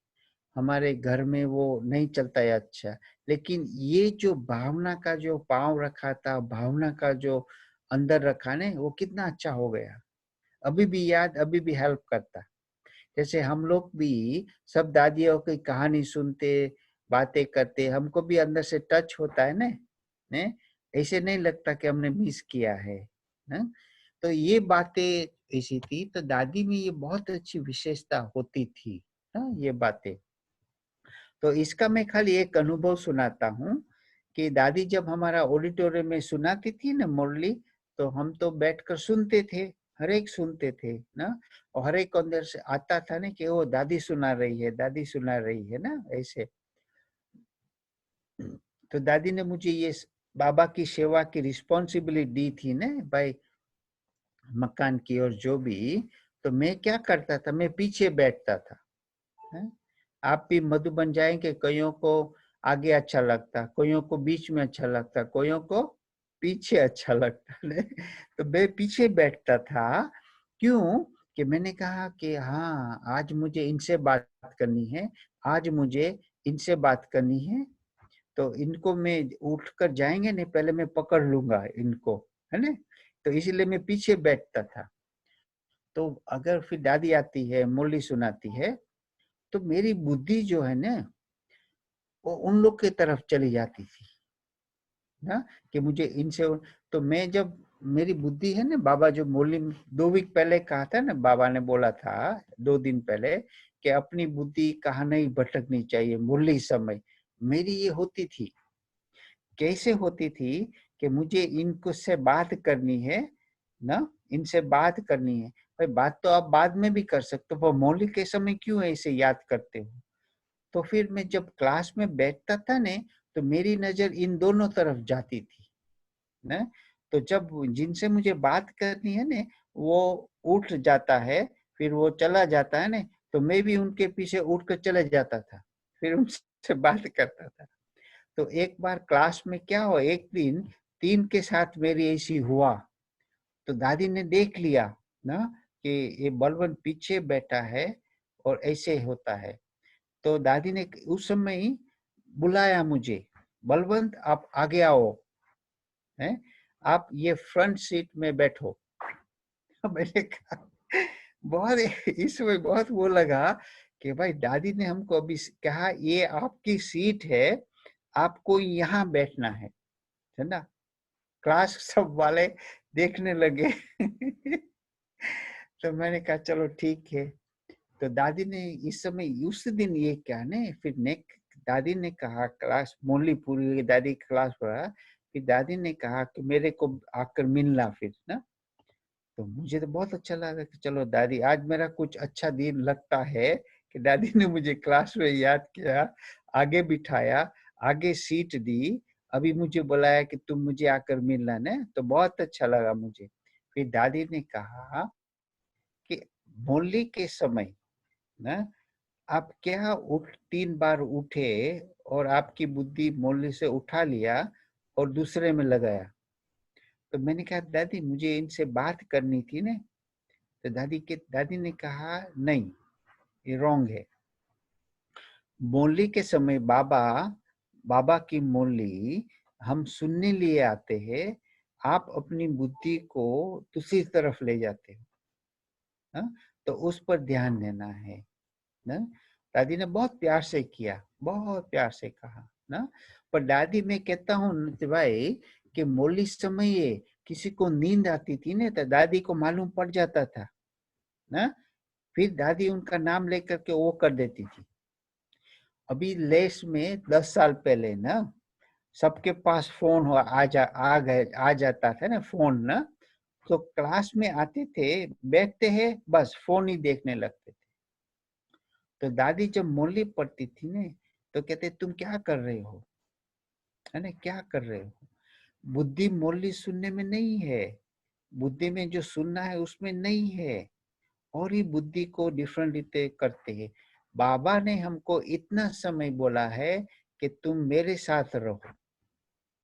हमारे घर में वो नहीं चलता है अच्छा, लेकिन ये जो भावना का जो पाँव रखा था, भावना का जो अंदर रखा ने, वो कितना अच्छा हो गया। अभी भी याद, अभी भी हेल्प करता। जैसे हम लोग भी सब दादियों की कहानी सुनते, बातें करते, हमको भी अंदर से टच होता है ने। ऐसे नहीं लगता कि हमने मिस किया है ना? तो ये बातें ऐसी थी। तो दादी में ये बहुत अच्छी विशेषता होती थी ना, ये बातें। तो इसका मैं खाली एक अनुभव सुनाता हूँ कि दादी जब हमारा ऑडिटोरियम में सुनाती थी ना मुरली, तो हम तो बैठकर सुनते थे, हर एक सुनते थे ना। और हर एक अंदर से आता था ना कि वो दादी सुना रही है, दादी सुना रही है ना, ऐसे। तो दादी ने मुझे ये बाबा की सेवा की रिस्पॉन्सिबिलिटी दी थी ना भाई, मकान की और जो भी। तो मैं क्या करता था, मैं पीछे बैठता था है? आप भी मधुबन जाएंगे, कईयों को आगे अच्छा लगता, कईयों को बीच में अच्छा लगता, कईयों को पीछे अच्छा लगता है। तो मैं पीछे बैठता था। क्यों? कि मैंने कहा कि हाँ, आज मुझे इनसे बात करनी है, आज मुझे इनसे बात करनी है, तो इनको मैं उठकर जाएंगे नहीं, पहले मैं पकड़ लूंगा इनको, है ना। तो इसीलिए मैं पीछे बैठता था। तो अगर फिर दादी आती है, मुरली सुनाती है, तो मेरी बुद्धि जो है ना, वो उन लोग की तरफ चली जाती थी ना, कि मुझे इनसे। तो मैं जब मेरी बुद्धि है ना, बाबा जो मुरली 2 वीक पहले कहा था ना, बाबा ने बोला था 2 दिन पहले कि अपनी बुद्धि कहाँ नहीं भटकनी चाहिए मुरली समय। मेरी ये होती थी। कैसे होती थी? कि मुझे इनको से बात करनी है ना, इनसे बात करनी है। भाई बात तो आप बाद में भी कर सकते हो, पर मौलिक के समय क्यों ऐसे याद करते हो? तो फिर मैं जब क्लास में बैठता था ने, तो मेरी नजर इन दोनों तरफ जाती थी ना। तो जब जिनसे मुझे बात करनी है ने, वो उठ जाता है, फिर वो चला जाता है ने, तो मैं भी उनके पीछे उठ कर चले जाता था, फिर उनसे बात करता था। तो एक बार क्लास में क्या हुआ, एक दिन 3 के साथ मेरी ऐसी हुआ। तो दादी ने देख लिया ना कि ये बलवंत पीछे बैठा है और ऐसे होता है। तो दादी ने उस समय ही बुलाया मुझे, बलवंत आप आगे आओ, हैं, आप ये फ्रंट सीट में बैठो। मैंने कहा, बहुत इसमें बहुत वो लगा कि भाई दादी ने हमको अभी कहा ये आपकी सीट है, आपको यहाँ बैठना है ना। क्लास सब वाले देखने लगे। तो मैंने कहा चलो ठीक है। तो दादी ने इस समय उस दिन ये क्या ने, फिर दादी ने कहा, क्लास मुरली पूरी दादी क्लास पढ़ा, फिर दादी ने कहा कि मेरे को आकर मिलना फिर ना। तो मुझे तो बहुत अच्छा लगा कि चलो दादी, आज मेरा कुछ अच्छा दिन लगता है कि दादी ने मुझे क्लास में याद किया, आगे बिठाया, आगे सीट दी, अभी मुझे बुलाया कि तुम मुझे आकर मिलना ना। तो बहुत अच्छा लगा मुझे। फिर दादी ने कहा कि मुरली के समय ना, आप क्या 3 बार उठे और आपकी बुद्धि मुरली से उठा लिया और दूसरे में लगाया। तो मैंने कहा दादी मुझे इनसे बात करनी थी ना। तो दादी ने कहा नहीं, ये रॉन्ग है। मुरली के समय बाबा की मुरली हम सुनने लिए आते हैं, आप अपनी बुद्धि को दूसरी तरफ ले जाते हो ना, तो उस पर ध्यान देना है ना। दादी ने बहुत प्यार से किया, बहुत प्यार से कहा ना। पर दादी, मैं कहता हूँ भाई कि मुरली समय किसी को नींद आती थी ना, तो दादी को मालूम पड़ जाता था ना, फिर दादी उनका नाम लेकर के वो कर देती थी। अभी लेस में 10 साल पहले ना, सबके पास फोन हो आ जाता था ना फोन ना। तो क्लास में आते थे, बैठते हैं, बस फोन ही देखने लगते थे। तो दादी जब मुरली पढ़ती थी ने, तो कहते तुम क्या कर रहे हो, है ना, क्या कर रहे हो? बुद्धि मुरली सुनने में नहीं है, बुद्धि में जो सुनना है उसमें नहीं है, और ही बुद्धि को डिफरेंट रीते करते हैं। बाबा ने हमको इतना समय बोला है कि तुम मेरे साथ रहो।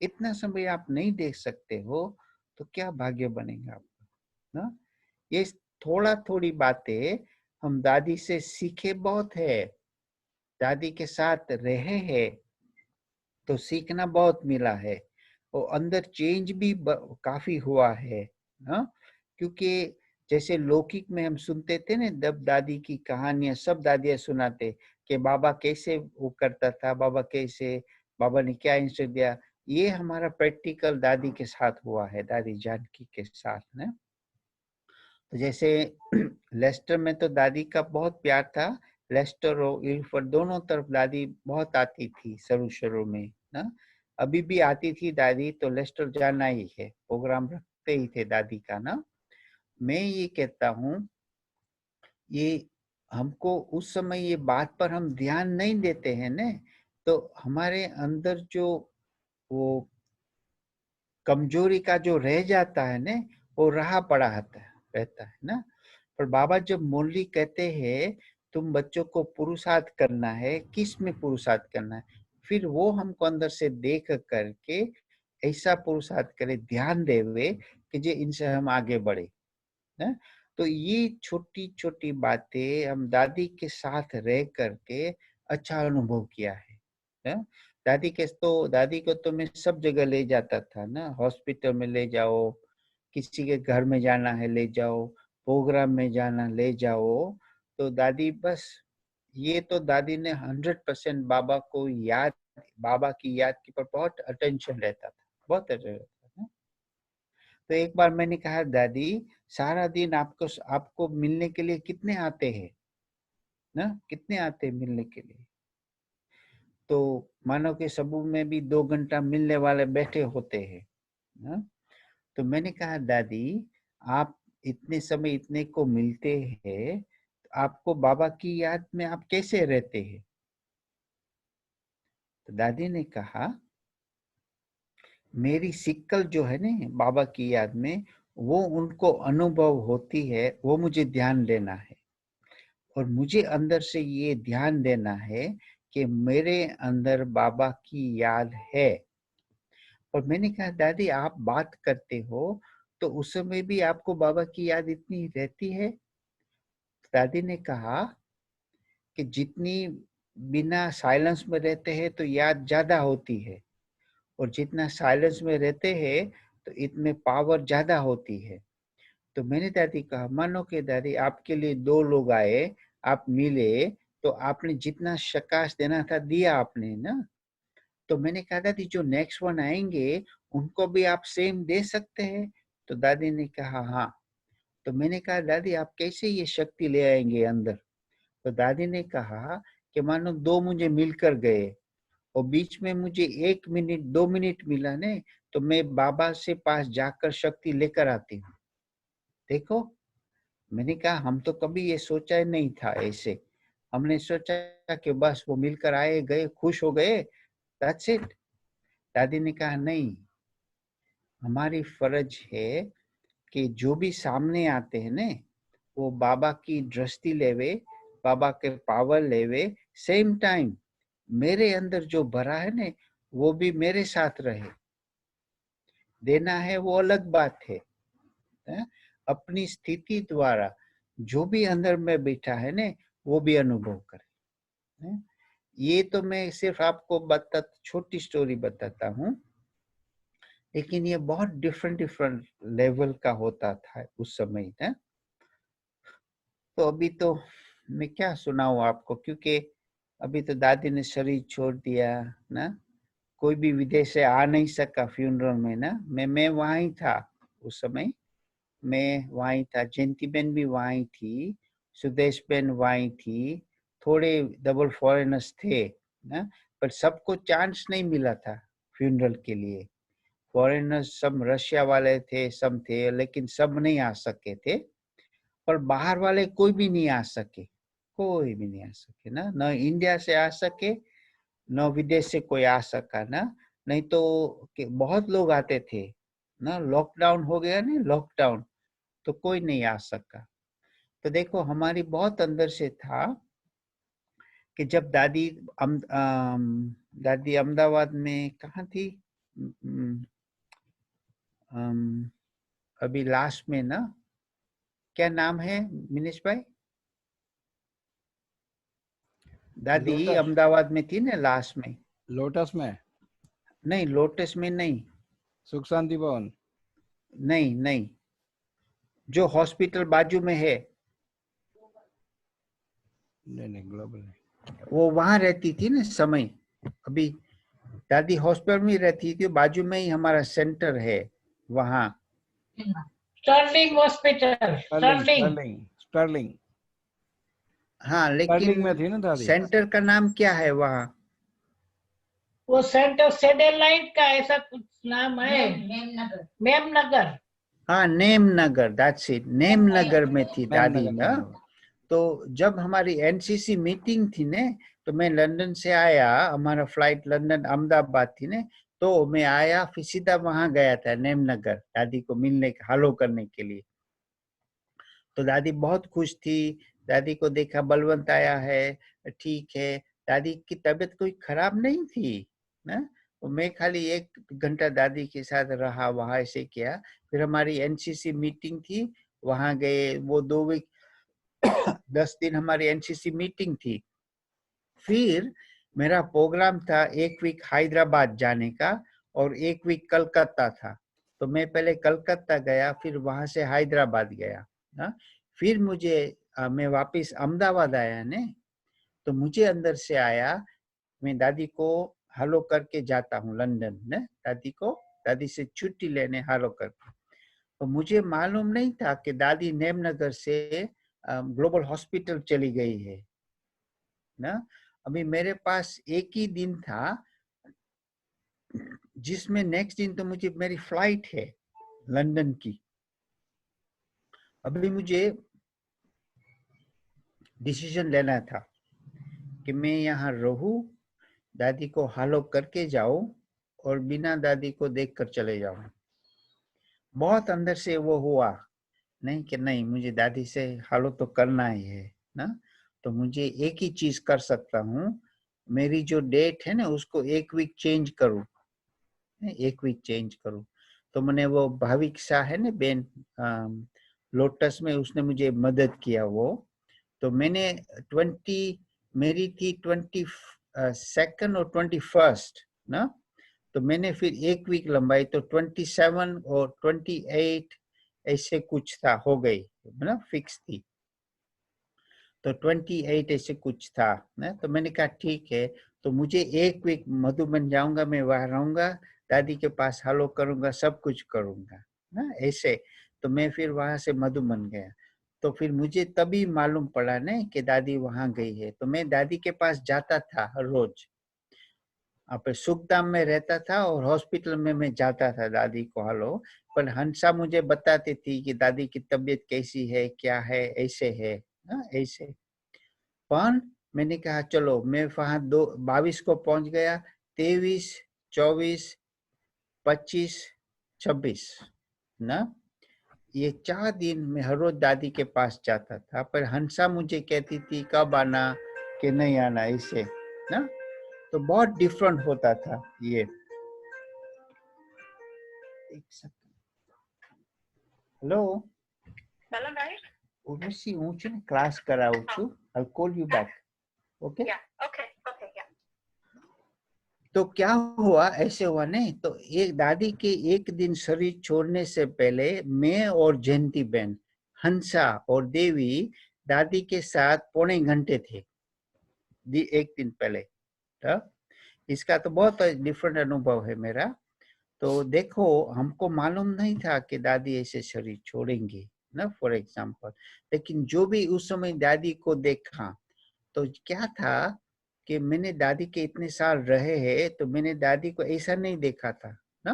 इतना समय आप नहीं देख सकते हो तो क्या भाग्य बनेगा आपका ना। ये थोड़ा थोड़ी बातें हम दादी से सीखे बहुत है, दादी के साथ रहे हैं तो सीखना बहुत मिला है, और अंदर चेंज भी काफी हुआ है ना। क्योंकि जैसे लौकिक में हम सुनते थे ना, जब दादी की कहानियां सब दादियां सुनाते कि बाबा कैसे वो करता था, बाबा कैसे, बाबा ने क्या इंस्ट्रक्ट दिया। ये हमारा प्रैक्टिकल दादी के साथ हुआ है, दादी जानकी के साथ ना। तो जैसे लेस्टर में तो दादी का बहुत प्यार था, लेस्टर और इल्फर्ड दोनों तरफ दादी बहुत आती थी शुरू शुरू में ना। अभी भी आती थी दादी, तो लेस्टर जाना ही है, प्रोग्राम रखते ही थे दादी का ना। मैं ये कहता हूँ, ये हमको उस समय ये बात पर हम ध्यान नहीं देते हैं ना, तो हमारे अंदर जो वो कमजोरी का जो रह जाता है ना, वो रहा पड़ा रहता है ना। पर बाबा जब मुरली कहते हैं तुम बच्चों को पुरुषार्थ करना है, किस में पुरुषार्थ करना है, फिर वो हमको अंदर से देख करके ऐसा पुरुषार्थ करे, ध्यान देवे कि जे इनसे हम आगे बढ़े ना। तो ये छोटी छोटी बातें हम दादी के साथ रह करके अच्छा अनुभव किया है ना। दादी को तो मैं सब जगह ले जाता था ना, हॉस्पिटल में ले जाओ, किसी के घर में जाना है ले जाओ, प्रोग्राम में जाना ले जाओ। तो दादी बस ये तो दादी ने 100% बाबा की याद के पर बहुत अटेंशन रहता था, बहुत अटेंशन रहता था। तो एक बार मैंने कहा दादी सारा दिन आपको मिलने के लिए कितने आते हैं ना, कितने आते हैं मिलने के लिए? तो मानो कि सबू में भी 2 घंटा मिलने वाले बैठे होते हैं ना। तो मैंने कहा दादी आप इतने समय इतने को मिलते हैं, तो आपको बाबा की याद में आप कैसे रहते हैं? तो दादी ने कहा मेरी सिक्कल जो है ना बाबा की याद में, वो उनको अनुभव होती है, वो मुझे ध्यान देना है। और मुझे अंदर से ये ध्यान देना है कि मेरे अंदर बाबा की याद है। और मैंने कहा दादी आप बात करते हो तो उस समय भी आपको बाबा की याद इतनी रहती है? दादी ने कहा कि जितनी बिना साइलेंस में रहते हैं तो याद ज्यादा होती है, और जितना साइलेंस में रहते हैं तो इतने पावर ज्यादा होती है। तो मैंने दादी कहा मानो कि दादी आपके लिए 2 लोग आए, आप मिले, तो आपने जितना शकाश देना था दिया आपने ना। तो मैंने कहा दादी जो नेक्स्ट वन आएंगे उनको भी आप सेम दे सकते हैं? तो दादी ने कहा हाँ। तो मैंने कहा दादी आप कैसे ये शक्ति ले आएंगे अंदर? तो दादी ने कहा कि मानो 2 मुझे मिलकर गए और बीच में मुझे 1 मिनट 2 मिनट मिला ने, तो मैं बाबा से पास जाकर शक्ति लेकर आती हूँ। देखो, मैंने कहा हम तो कभी ये सोचा ही नहीं था ऐसे। हमने सोचा कि बस वो मिलकर आए गए खुश हो गए, दैट्स इट। दादी ने कहा नहीं, हमारी फर्ज है कि जो भी सामने आते हैं ने वो बाबा की दृष्टि लेवे, बाबा के पावर लेवे, सेम टाइम मेरे अंदर जो भरा है ने वो भी मेरे साथ रहे। देना है वो अलग बात है, अपनी स्थिति द्वारा जो भी अंदर में बैठा है ने वो भी अनुभव करे। ये तो मैं सिर्फ आपको छोटी स्टोरी बताता हूँ, लेकिन ये बहुत डिफरेंट लेवल का होता था उस समय ना। तो अभी तो मैं क्या सुनाऊं आपको, क्योंकि अभी तो दादी ने शरीर छोड़ दिया ना, कोई भी विदेश से आ नहीं सका फ्यूनरल में ना। मैं वहां ही था उस समय, मैं वहां ही था, जयंती बेन भी वहां ही थी, सुदेश बेन वहां थी, थोड़े डबल फॉरेनर्स थे ना, पर सबको चांस नहीं मिला था फ्यूनरल के लिए। फॉरेनर्स सब रशिया वाले थे, सब थे, लेकिन सब नहीं आ सके थे। पर बाहर वाले कोई भी नहीं आ सके, कोई भी नहीं आ सके ना, न इंडिया से आ सके न विदेश से कोई आ सका ना। नहीं तो बहुत लोग आते थे ना, लॉकडाउन हो गया ना, लॉकडाउन, तो कोई नहीं आ सका। तो देखो हमारी बहुत अंदर से था कि जब दादी अहमदाबाद में कहाँ थी, अम, अम, अभी लास्ट में ना, क्या नाम है मिनेश भाई? दादी लोटस, अहमदाबाद में थी ना लास्ट में? लोटस में, नहीं, लोटस में नहीं, सुख शांति भवन, नहीं नहीं, जो हॉस्पिटल बाजू में है, नहीं ग्लोबल नहीं। वो वहां रहती थी ना समय। अभी दादी हॉस्पिटल में रहती थी, बाजू में ही हमारा सेंटर है वहाँ। Sterling hospital, Sterling Sterling. Sterling Sterling हाँ, स्टर्लिंग में लेकिन थी ना दादी? सेंटर का नाम क्या है वहाँ? वो सेंटर सेटेलाइट का ऐसा कुछ नाम है, मेमनगर। हाँ, Memnagar, that's it, Memnagar में थी दादी मेमनगर, ना। मेमनगर। तो जब हमारी एनसीसी मीटिंग थी ने, तो मैं लंदन से आया, हमारा फ्लाइट लंदन अहमदाबाद थी ने, तो मैं आया फिर सीधा वहां गया था नेम नगर दादी को मिलने, हेलो करने के लिए। तो दादी बहुत खुश थी, दादी को देखा बलवंत आया है, ठीक है। दादी की तबीयत कोई खराब नहीं थी ना, और मैं खाली 1 घंटा दादी के साथ रहा, वहां ऐसे किया। फिर हमारी एनसीसी मीटिंग थी, वहां गए। वो 2 वीक 10 दिन हमारी एनसीसी मीटिंग थी। फिर मेरा प्रोग्राम था 1 वीक हैदराबाद जाने का और 1 वीक कलकत्ता था। तो मैं पहले कलकत्ता गया, फिर वहां से हैदराबाद गया ना। फिर मैं वापस अहमदाबाद आया ने, तो मुझे अंदर से आया, मैं दादी को हेलो करके जाता हूँ लंदन ने, दादी से छुट्टी लेने हेलो करके। तो मुझे मालूम नहीं था कि दादी नेमनगर से ग्लोबल हॉस्पिटल चली गई है ना। अभी मेरे पास एक ही दिन था, जिसमें नेक्स्ट दिन तो मुझे मेरी फ्लाइट है लंदन की। अभी मुझे डिसीजन लेना था कि मैं यहाँ रहूं, दादी को हेलो करके जाऊं और बिना दादी को देखकर चले जाऊं। बहुत अंदर से वो हुआ नहीं कि नहीं, मुझे दादी से हेलो तो करना ही है ना। तो मुझे एक ही चीज कर सकता हूँ, मेरी जो डेट है ना उसको 1 वीक चेंज करूँ, 1 वीक चेंज करूँ। तो मैंने वो भाविक शाह है ना बेन लोटस में, उसने मुझे मदद किया वो। तो मैंने 20 मेरी थी 22nd और 21st ना। तो मैंने फिर 1 वीक लंबाई, तो 27 और 28 ऐसे कुछ था, हो गई ना, फिक्स थी। तो 28 ऐसे कुछ था ना। तो मैंने कहा ठीक है, तो मुझे 1 वीक मधुबन जाऊंगा, मैं वहां रहूंगा, दादी के पास हेलो करूंगा, सब कुछ करूंगा ना ऐसे। तो मैं फिर वहां से मधुबन गया। तो फिर मुझे तभी मालूम पड़ा ना कि दादी वहां गई है। तो मैं दादी के पास जाता था हर रोज, आप सुखधाम में रहता था और हॉस्पिटल में मैं जाता था दादी को हेलो। पर हंसा मुझे बताती थी कि दादी की तबीयत कैसी है, क्या है, ऐसे है ना ऐसे। पर मैंने कहा चलो, मैं वहां 22 को पहुंच गया, 23, 24, 25, 26 ना, ये 4 दिन मैं हर रोज दादी के पास जाता था। पर हंसा मुझे कहती थी कब आना कि नहीं आना ऐसे ना। तो बहुत डिफरेंट होता था ये। एक सेकंड, हेलो उर्वशी, હું છે ને ક્લાસ કરાવું છું, I'll call you back, okay? तो क्या हुआ, ऐसे हुआ नहीं। तो एक दादी के एक दिन शरीर छोड़ने से पहले मैं और जयंती बहन, हंसा और देवी दादी के साथ पौने घंटे थे एक दिन पहले। तो इसका तो बहुत डिफरेंट अनुभव है मेरा। तो देखो, हमको मालूम नहीं था कि दादी ऐसे शरीर छोड़ेंगे ना, फॉर एग्जाम्पल। लेकिन जो भी उस समय दादी को देखा, तो क्या था कि मैंने दादी के इतने साल रहे हैं, तो मैंने दादी को ऐसा नहीं देखा था ना,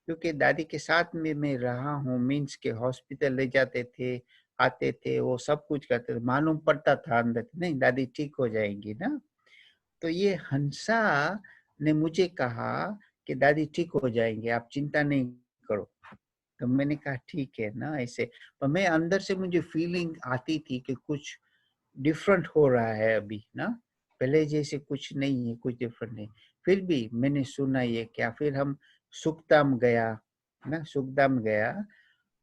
क्योंकि दादी के साथ में मैं रहा हूँ। मीन्स के हॉस्पिटल ले जाते थे, आते थे, वो सब कुछ करते थे, मालूम पड़ता था अंदर नहीं दादी ठीक हो जाएंगी ना। तो ये हंसा ने मुझे कहा कि दादी ठीक हो जाएंगे, आप चिंता नहीं करो। तो मैंने कहा ठीक है ना ऐसे। पर मैं अंदर से मुझे फीलिंग आती थी कि कुछ डिफरेंट हो रहा है अभी ना, पहले जैसे कुछ नहीं है, कुछ डिफरेंट नहीं। फिर भी मैंने सुना ये क्या। फिर हम सुखधाम गया ना, सुखधाम गया।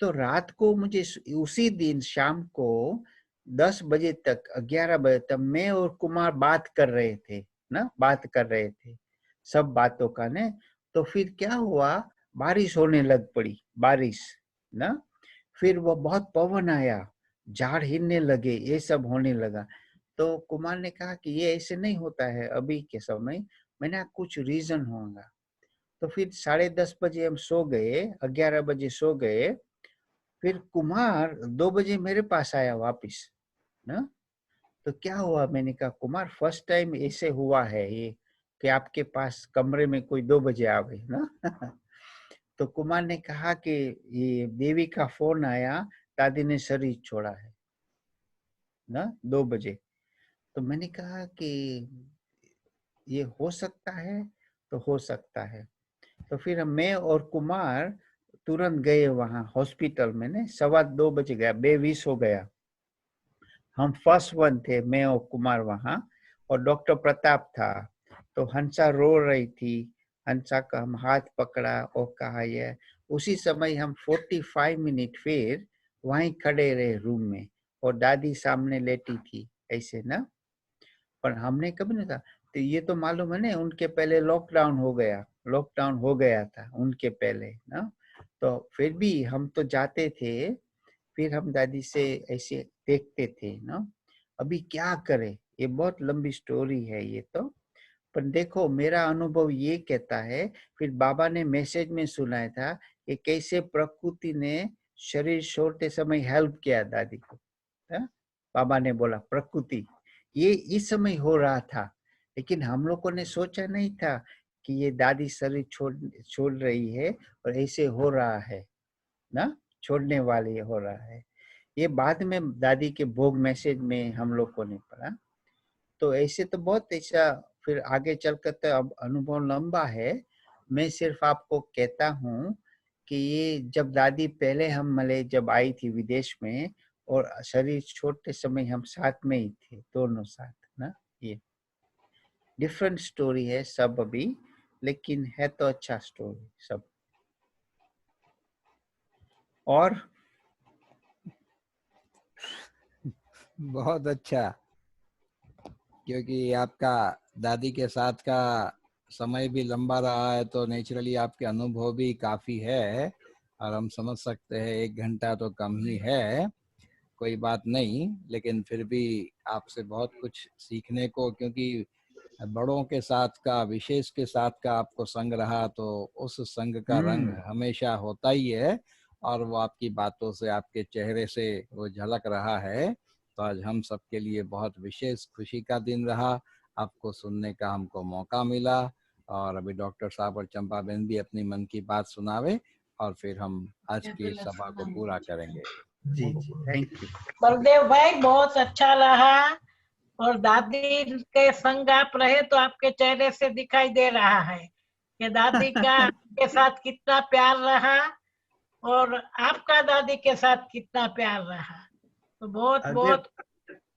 तो रात को मुझे उसी दिन शाम को 10 बजे तक, 11 बजे तक मैं और कुमार बात कर रहे थे ना, बात कर रहे थे सब बातों का ने। तो फिर क्या हुआ, बारिश होने लग पड़ी, बारिश ना। फिर वो बहुत पवन आया, झाड़ हिलने लगे, ये सब होने लगा। तो कुमार ने कहा कि ये ऐसे नहीं होता है अभी के समय। मैंने कहा कुछ रीजन होगा। तो फिर 10:30 बजे हम सो गए, 11 बजे सो गए। फिर कुमार 2 बजे मेरे पास आया वापिस ना। तो क्या हुआ, मैंने कहा कुमार फर्स्ट टाइम ऐसे हुआ है ये कि आपके पास कमरे में कोई 2 बजे आवे ना। तो कुमार ने कहा कि ये देवी का फोन आया, दादी ने शरीर छोड़ा है ना 2 बजे। तो मैंने कहा कि ये हो सकता है, तो हो सकता है। तो फिर मैं और कुमार तुरंत गए वहां हॉस्पिटल में ने, 2:15 बजे गया, 2:20 हो गया। हम फर्स्ट वन थे, मैं और कुमार वहां, और डॉक्टर प्रताप था। तो हंसा रो रही थी, हंसा का हम हाथ पकड़ा और कहा ये, उसी समय हम 45 मिनट फिर वहीं खड़े रहे रूम में, और दादी सामने लेटी थी ऐसे ना। पर हमने कभी नहीं कहा, तो ये तो मालूम है ना उनके पहले लॉकडाउन हो गया था उनके पहले ना। तो फिर भी हम तो जाते थे, फिर हम दादी से ऐसे देखते थे ना। अभी क्या करें, ये बहुत लंबी स्टोरी है ये तो, पर देखो मेरा अनुभव ये कहता है, फिर बाबा ने मैसेज में सुनाया था कि कैसे प्रकृति ने शरीर छोड़ते समय हेल्प किया दादी को। बाबा ने बोला प्रकृति ये इस समय हो रहा था, लेकिन हम लोगों ने सोचा नहीं था कि ये दादी शरीर छोड़ रही है और ऐसे हो रहा है ना, छोड़ने वाली हो रहा है। ये बाद में दादी के भोग मैसेज में हम लोगों ने पढ़ा। तो ऐसे तो बहुत ऐसा फिर आगे चलकर तो अब अनुभव लंबा है। मैं सिर्फ आपको कहता हूँ कि ये जब दादी पहले हम मले जब आई थी विदेश में, और शरीर छोड़ते समय हम साथ में ही थे, दोनों साथ ना। ये डिफरेंट स्टोरी है सब अभी, लेकिन है तो अच्छा स्टोरी सब। और बहुत अच्छा, क्योंकि आपका दादी के साथ का समय भी लंबा रहा है, तो नेचुरली आपके अनुभव भी काफी है, और हम समझ सकते हैं 1 घंटा तो कम ही है, कोई बात नहीं, लेकिन फिर भी आपसे बहुत कुछ सीखने को, क्योंकि बड़ों के साथ का, विशेष के साथ का आपको संग रहा, तो उस संग का रंग हमेशा होता ही है, और वो आपकी बातों से, आपके चेहरे से वो झलक रहा है। तो आज हम सबके लिए बहुत विशेष खुशी का दिन रहा, आपको सुनने का हमको मौका मिला, और अभी डॉक्टर साहब और चंपा बहन भी अपनी मन की बात सुनावे, और फिर हम आज की सभा को पूरा करेंगे। जी जी, थैंक यू बलदेव भाई, बहुत अच्छा रहा, और दादी के संग आप रहे तो आपके चेहरे से दिखाई दे रहा है कि दादी का आपके साथ कितना प्यार रहा, और आपका दादी के साथ कितना प्यार रहा। तो बहुत अगर बहुत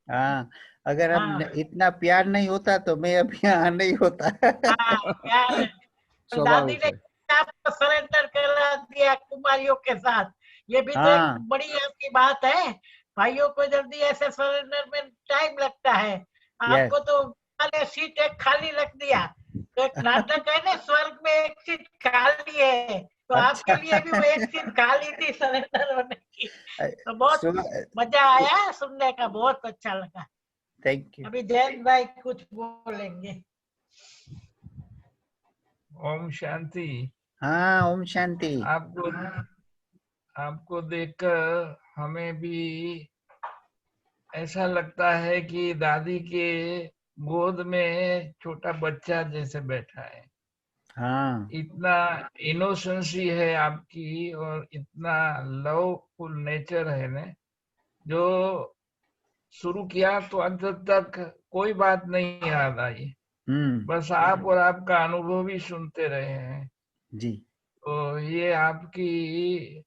हाँ, अगर हम हाँ इतना प्यार नहीं होता तो मैं अभी यहाँ नहीं होता। हाँ प्यार है। तो दादी स्वाभाविक ने है। आपको सरेंडर करा दिया कुमारियों के साथ, ये भी तो एक हाँ बड़ी आपकी बात है। भाइयों को जल्दी ऐसे सरेंडर में टाइम लगता है, यस आपको तो वाले सीट एक खाली रख दिया। तो एक नाटक है ना, स्वर्ग में एक सीट खाली है, तो आपके लिए भी वो एक अच्छा। सीट खाली थी सरेंडर होने की। तो बहुत मजा आया सुनने का, बहुत अच्छा लगा। Thank you. अभी जयंत भाई कुछ बोलेंगे। ओम शांति। हाँ ओम शांति। आपको देखकर हमें भी ऐसा लगता है कि दादी के गोद में छोटा बच्चा जैसे बैठा है। हाँ इतना इनोसेंसी है आपकी, और इतना लवफुल नेचर है ना, जो शुरू किया तो अंत तक कोई बात नहीं याद आई, बस आप और आपका अनुभव ही सुनते रहे हैं। जी तो ये आपकी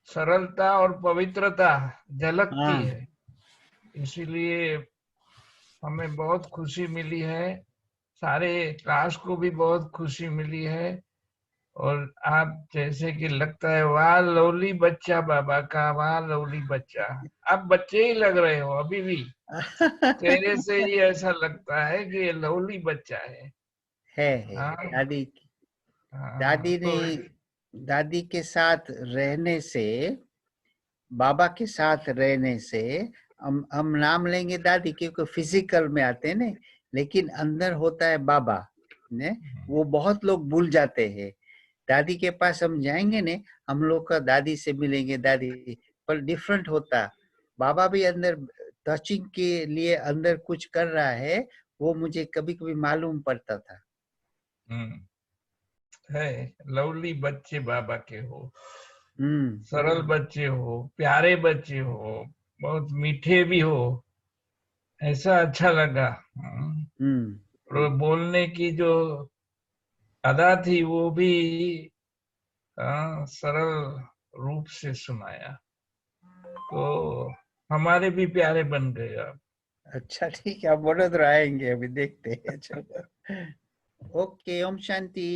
सरलता और पवित्रता झलकती हाँ है, इसीलिए हमें बहुत खुशी मिली है, सारे क्लास को भी बहुत खुशी मिली है। और आप जैसे कि लगता है, वाह लवली बच्चा बाबा का, वाह लवली बच्चा। आप बच्चे ही लग रहे हो अभी भी, चेहरे से ही ऐसा लगता है कि ये लवली बच्चा है। है हाँ दादी। हाँ। दादी ने, दादी के साथ रहने से, बाबा के साथ रहने से, हम नाम लेंगे दादी क्योंकि फिजिकल में आते हैं ना, लेकिन अंदर होता है बाबा ने। वो बहुत लोग भूल जाते हैं। दादी के पास हम जाएंगे ने, हम लोग का दादी से मिलेंगे दादी, पर डिफरेंट होता। बाबा भी अंदर टचिंग के लिए अंदर कुछ कर रहा है, वो मुझे कभी कभी मालूम पड़ता था। है लवली बच्चे बाबा के हो, हम्म सरल बच्चे हो, प्यारे बच्चे हो, बहुत मीठे भी हो, ऐसा अच्छा लगा। और बोलने की जो अदा थी वो भी सरल रूप से सुनाया, तो हमारे भी प्यारे बन गए आप। अच्छा ठीक है, आप बोलो तो आएंगे, अभी देखते हैं। चलो ओके, ओम शांति।